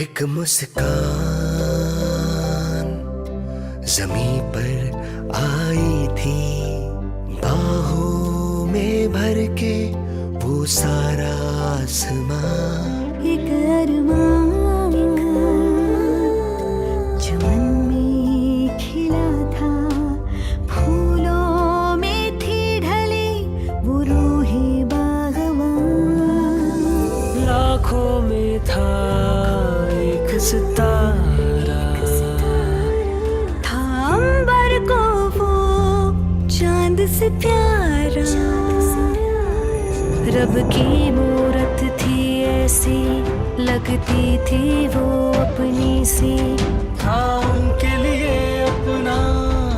एक मुस्कान ज़मीं पर आई थी, बाहों में भर के वो सारा आसमां। एक अरमान जो मन में खिला था, फूलों में थी ढली वो रूहे बागवान। लाखों में था सितारा, था अंबर को वो चांद से प्यारा। रब की मूरत थी ऐसी, लगती थी वो अपनी सी। था उनके लिए अपना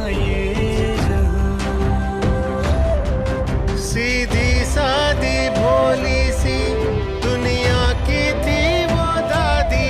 ये जहां, सीधी सादी भोली सी दुनिया की थी वो दादी।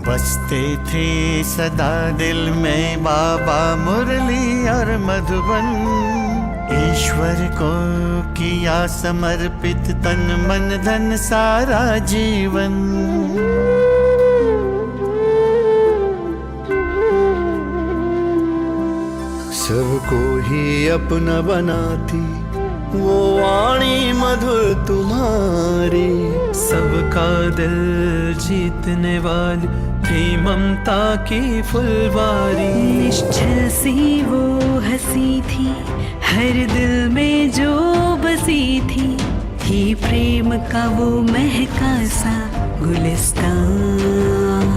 बसते थे सदा दिल में बाबा मुरली और मधुबन, ईश्वर को किया समर्पित तन मन धन सारा जीवन। सबको ही अपना बनाती वो वाणी मधुर तुम्हारी। सबका दिल जीतने वाली थी ममता की फुलवारी। निश्चल सी वो हंसी थी हर दिल में जो बसी थी प्रेम का वो महका सा गुलिस्तान।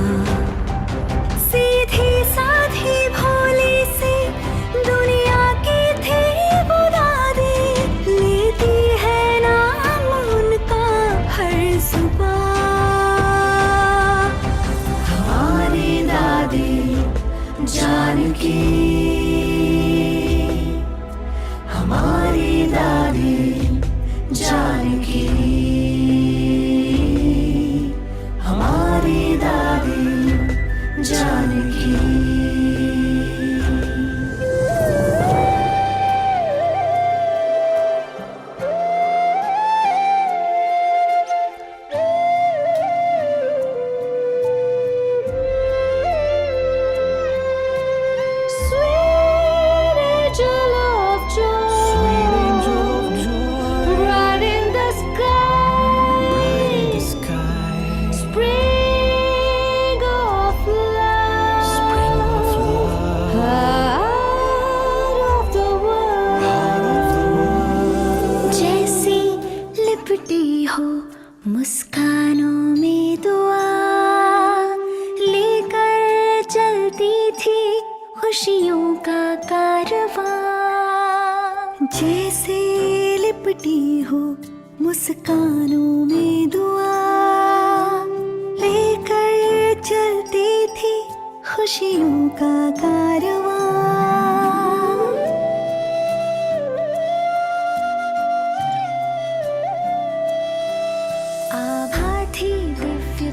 सीधी साधी भोली सी दुनिया की थी वो दादी, लेती है नाम उनका हर सुबह। हमारी दादी जानकी, हमारी दादी जानकी, हमारी दादी जानकी। मुस्कानों में दुआ लेकर चलती थी खुशियों का कारवां। जैसे लिपटी हो मुस्कानों में दुआ लेकर चलती थी खुशियों का कारवां।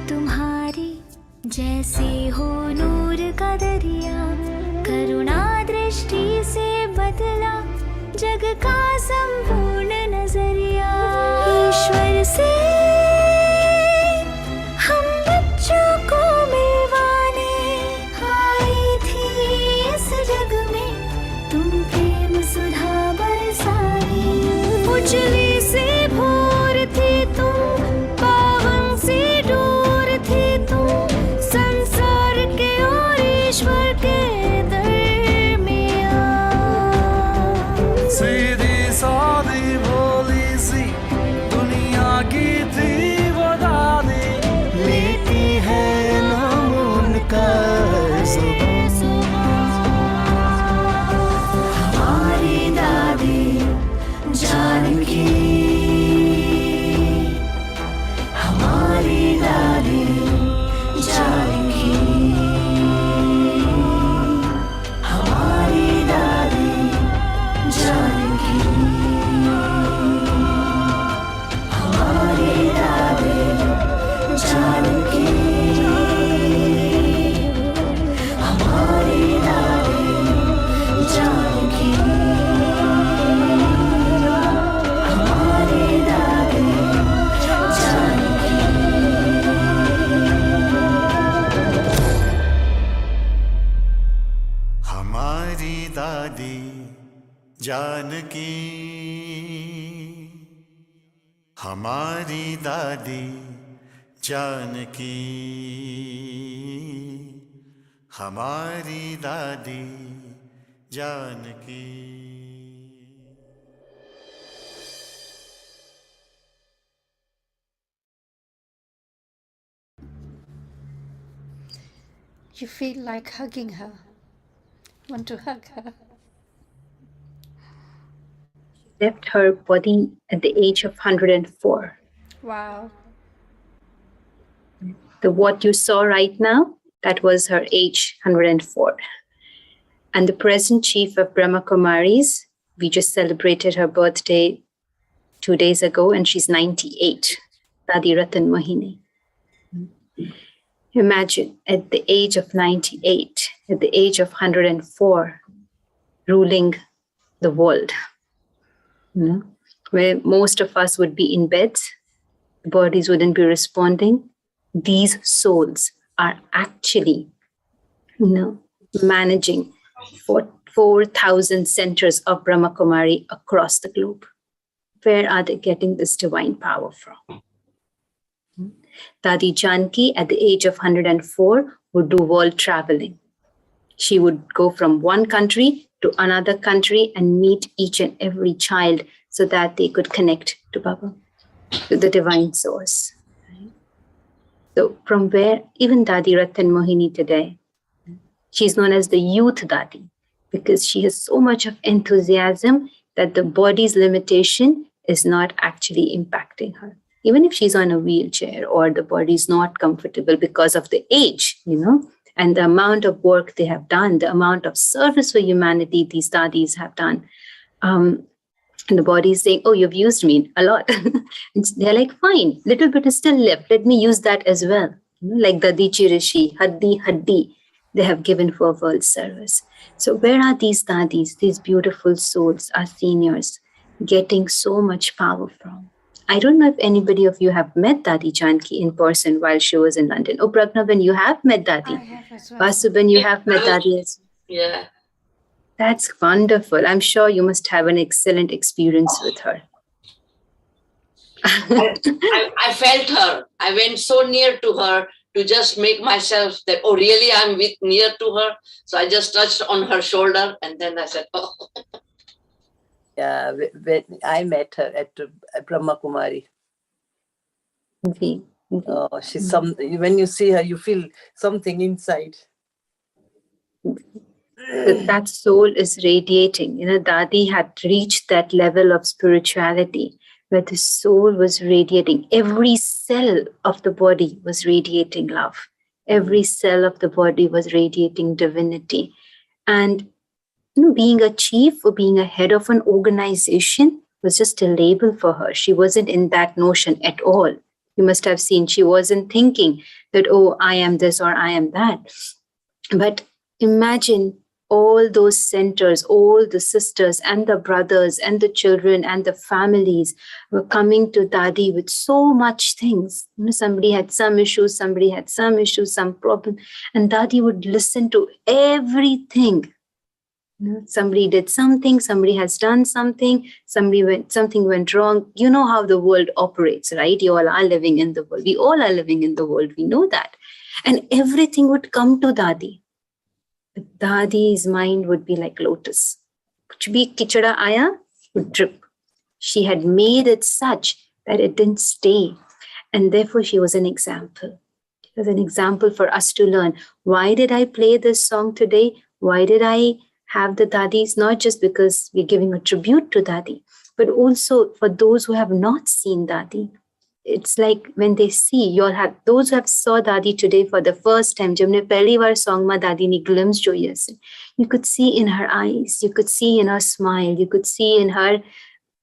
तुम्हारी जैसे हो नूर का दरिया, करुणा दृष्टि से बदला जग का संपूर्ण नजरिया। ईश्वर से हम बच्चों को मिलवाने आई थी इस जग में तुम प्रेम सुधा बरसाने। उजली से भोर थी तुम, पावन से संसार के और ईश्वर के दरमियां। सीधी सादी भोली सी दुनिया की थी वो दादी, लेती है नाम उनका सुबह। हमारी दादी जानकी, हमारी दादी जानकी, हमारी दादी जानकी, हमारी दादी जानकी, हमारी दादी जानकी, हमारी दादी जानकी। हमारी दादी जानकी, हमारी दादी जानकी, हमारी दादी Janaki. You feel like hugging her. Want to hug her? Left her body at the age of 104. Wow. What you saw right now, that was her age, 104. And the present chief of Brahma Kumaris, we just celebrated her birthday 2 days ago, and she's 98, Dadi Ratan Mohini. Imagine at the age of 98, at the age of 104, ruling the world. where most of us would be in beds, the bodies wouldn't be responding. These souls are actually, managing 4,000 centers of Brahma Kumari across the globe. Where are they getting this divine power from? Dadi Janki, at the age of 104, would do world traveling. She would go from one country to another country and meet each and every child so that they could connect to Baba, to the divine source. So from where, even Dadi Ratan Mohini today, she's known as the youth Dadi because she has so much of enthusiasm that the body's limitation is not actually impacting her. Even if she's on a wheelchair or the body's not comfortable because of the age, and the amount of work they have done, the amount of service for humanity these Dadis have done. And the body is saying, oh, you've used me a lot. And they're like, fine, little bit is still left. Let me use that as well. Like Dadichi Rishi, Haddi, they have given for world service. So where are these Dadis, these beautiful souls, our seniors, getting so much power from? I don't know if anybody of you have met Dadi Janki in person while she was in London. Oh, Pragnavan, you have met Dadi. I have as well. Vasuban, you have met Dadi as well. Yeah. That's wonderful. I'm sure you must have an excellent experience with her. I felt her. I went so near to her to just make myself that, oh, really, I'm near to her. So I just touched on her shoulder and then I said, oh. Yeah, when I met her at Brahma Kumari. Okay. Oh, she's when you see her, you feel something inside. That soul is radiating. Dadi had reached that level of spirituality where the soul was radiating. Every cell of the body was radiating love. Every cell of the body was radiating divinity. And being a chief or being a head of an organization was just a label for her. She wasn't in that notion at all. You must have seen she wasn't thinking that, oh, I am this or I am that. But imagine all those centers, all the sisters and the brothers and the children and the families were coming to Dadi with so much things. Somebody had some issues, somebody had some issues, some problem. And Dadi would listen to everything. Somebody did something, somebody has done something, something went wrong. You know how the world operates, right? You all are living in the world. We all are living in the world. We know that. And everything would come to Dadi. But Dadi's mind would be like lotus. Kuch bhi kichada aaya, would drip. She had made it such that it didn't stay. And therefore she was an example. She was an example for us to learn. Why did I play this song today? Why did I have the Dadis? Not just because we're giving a tribute to Dadi, but also for those who have not seen Dadi. It's like when they see, you'll have those who have saw Dadi today for the first time. Jab ne pehli baar song ma Dadi ni glimpse joyi ase. You could see in her eyes, you could see in her smile, you could see in her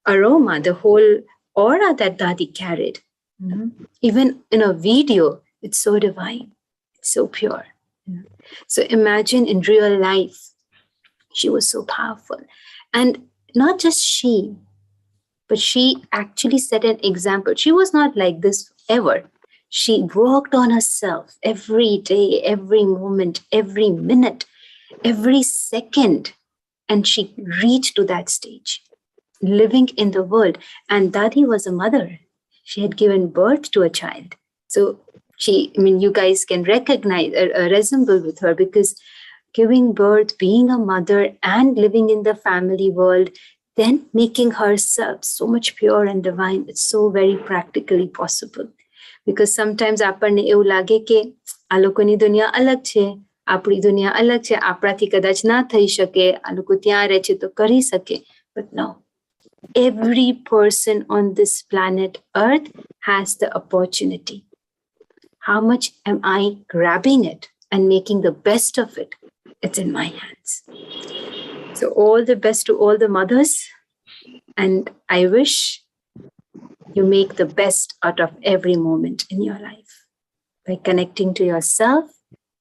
aroma, the whole aura that Dadi carried. Even in a video, it's so divine, it's so pure. So imagine in real life, she was so powerful. And not just she, but she actually set an example. She was not like this ever. She worked on herself every day, every moment, every minute, every second. And she reached to that stage, living in the world. And Dadi was a mother. She had given birth to a child. So you guys can recognize, resemble with her because giving birth, being a mother and living in the family world, then making herself so much pure and divine, it's so very practically possible. Because sometimes આપણને એવું લાગે કે આ લોકોની દુનિયા અલગ છે, આપણી દુનિયા અલગ છે, આપણાથી કદાચ ના થઈ શકે, આ લોકો ત્યાં રહે છે તો કરી શકે. But no, every person on this planet Earth has the opportunity. How much am I grabbing it and making the best of it? It's in my hands. So all the best to all the mothers. And I wish you make the best out of every moment in your life by connecting to yourself,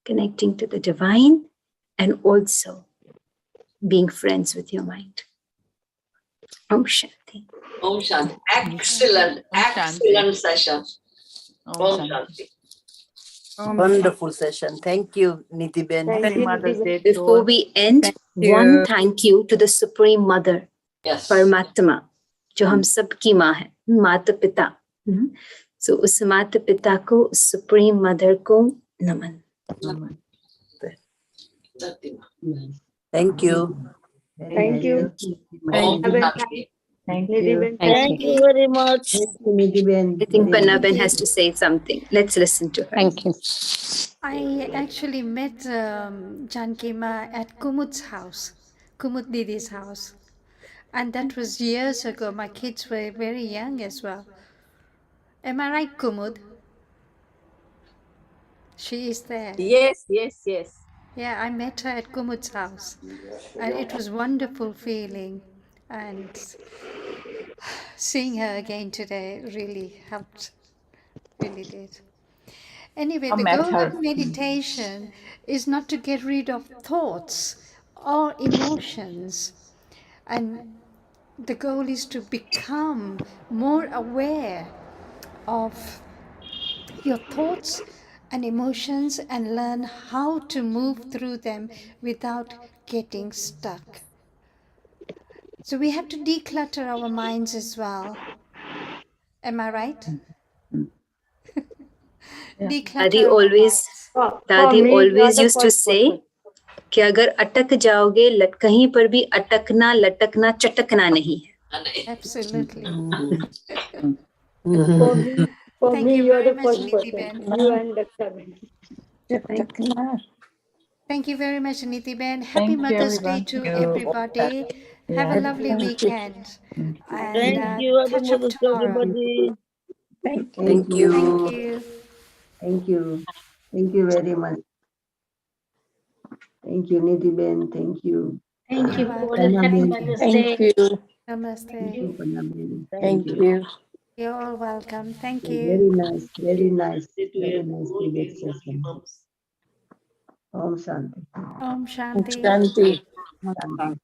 connecting to the divine, and also being friends with your mind. Om Shanti. Om Shanti. Excellent, Om Shanti. excellent session. Om Om Shanti. Shanti. Wonderful session. Thank you, Niti Ben. Happy Mother's Day to Before all. we end, one thank you to the Supreme Mother, Yes. परमात्मा, जो हम सब की माँ है, माता पिता. So उस माता पिता को, Supreme Mother को नमन. Thank you. Thank you. Om Shanti. Thank you. Thank you very much. I think Panna Ben has to say something. Let's listen to her. Thank you. I actually met Janki Ma at Kumud's house, Kumud Didi's house. And that was years ago. My kids were very young as well. Am I right, Kumud? She is there. Yes, yes, yes. Yeah, I met her at Kumud's house. And it was wonderful feeling. And seeing her again today really helped. Really did. Anyway, I the met goal her. of meditation is not to get rid of thoughts or emotions. And the goal is to become more aware of your thoughts and emotions and learn how to move through them without getting stuck. So we have to declutter our minds as well. Am I right? Declutter Dadi our always, minds. Dadi always used to say कि अगर अटक जाओगे कहीं पर भी अटकना लटकना चटकना नहीं है. Absolutely. For Thank me, you you are very the much, first Niti person. Ben. You and Daxa Ben. Thank you very much, Niti Ben. Happy Thank you, Mother's Day everyone. to Thank you. everybody. Have a lovely weekend. And Thank you. Happy catch up Mother's Day, tomorrow. everybody. Thank Thank you. you. Thank you. Thank you very much. Thank you, Nidhi Ben. Thank you. Thank you You're for welcome. the Happy Thank Mother's you. Day. Thank you. Namaste. Panna Ben. Thank you. You're all welcome. Thank you. Very nice. Very nice. Very nice. Big session. Om Shanti. Om Shanti. Shanti. Shanti.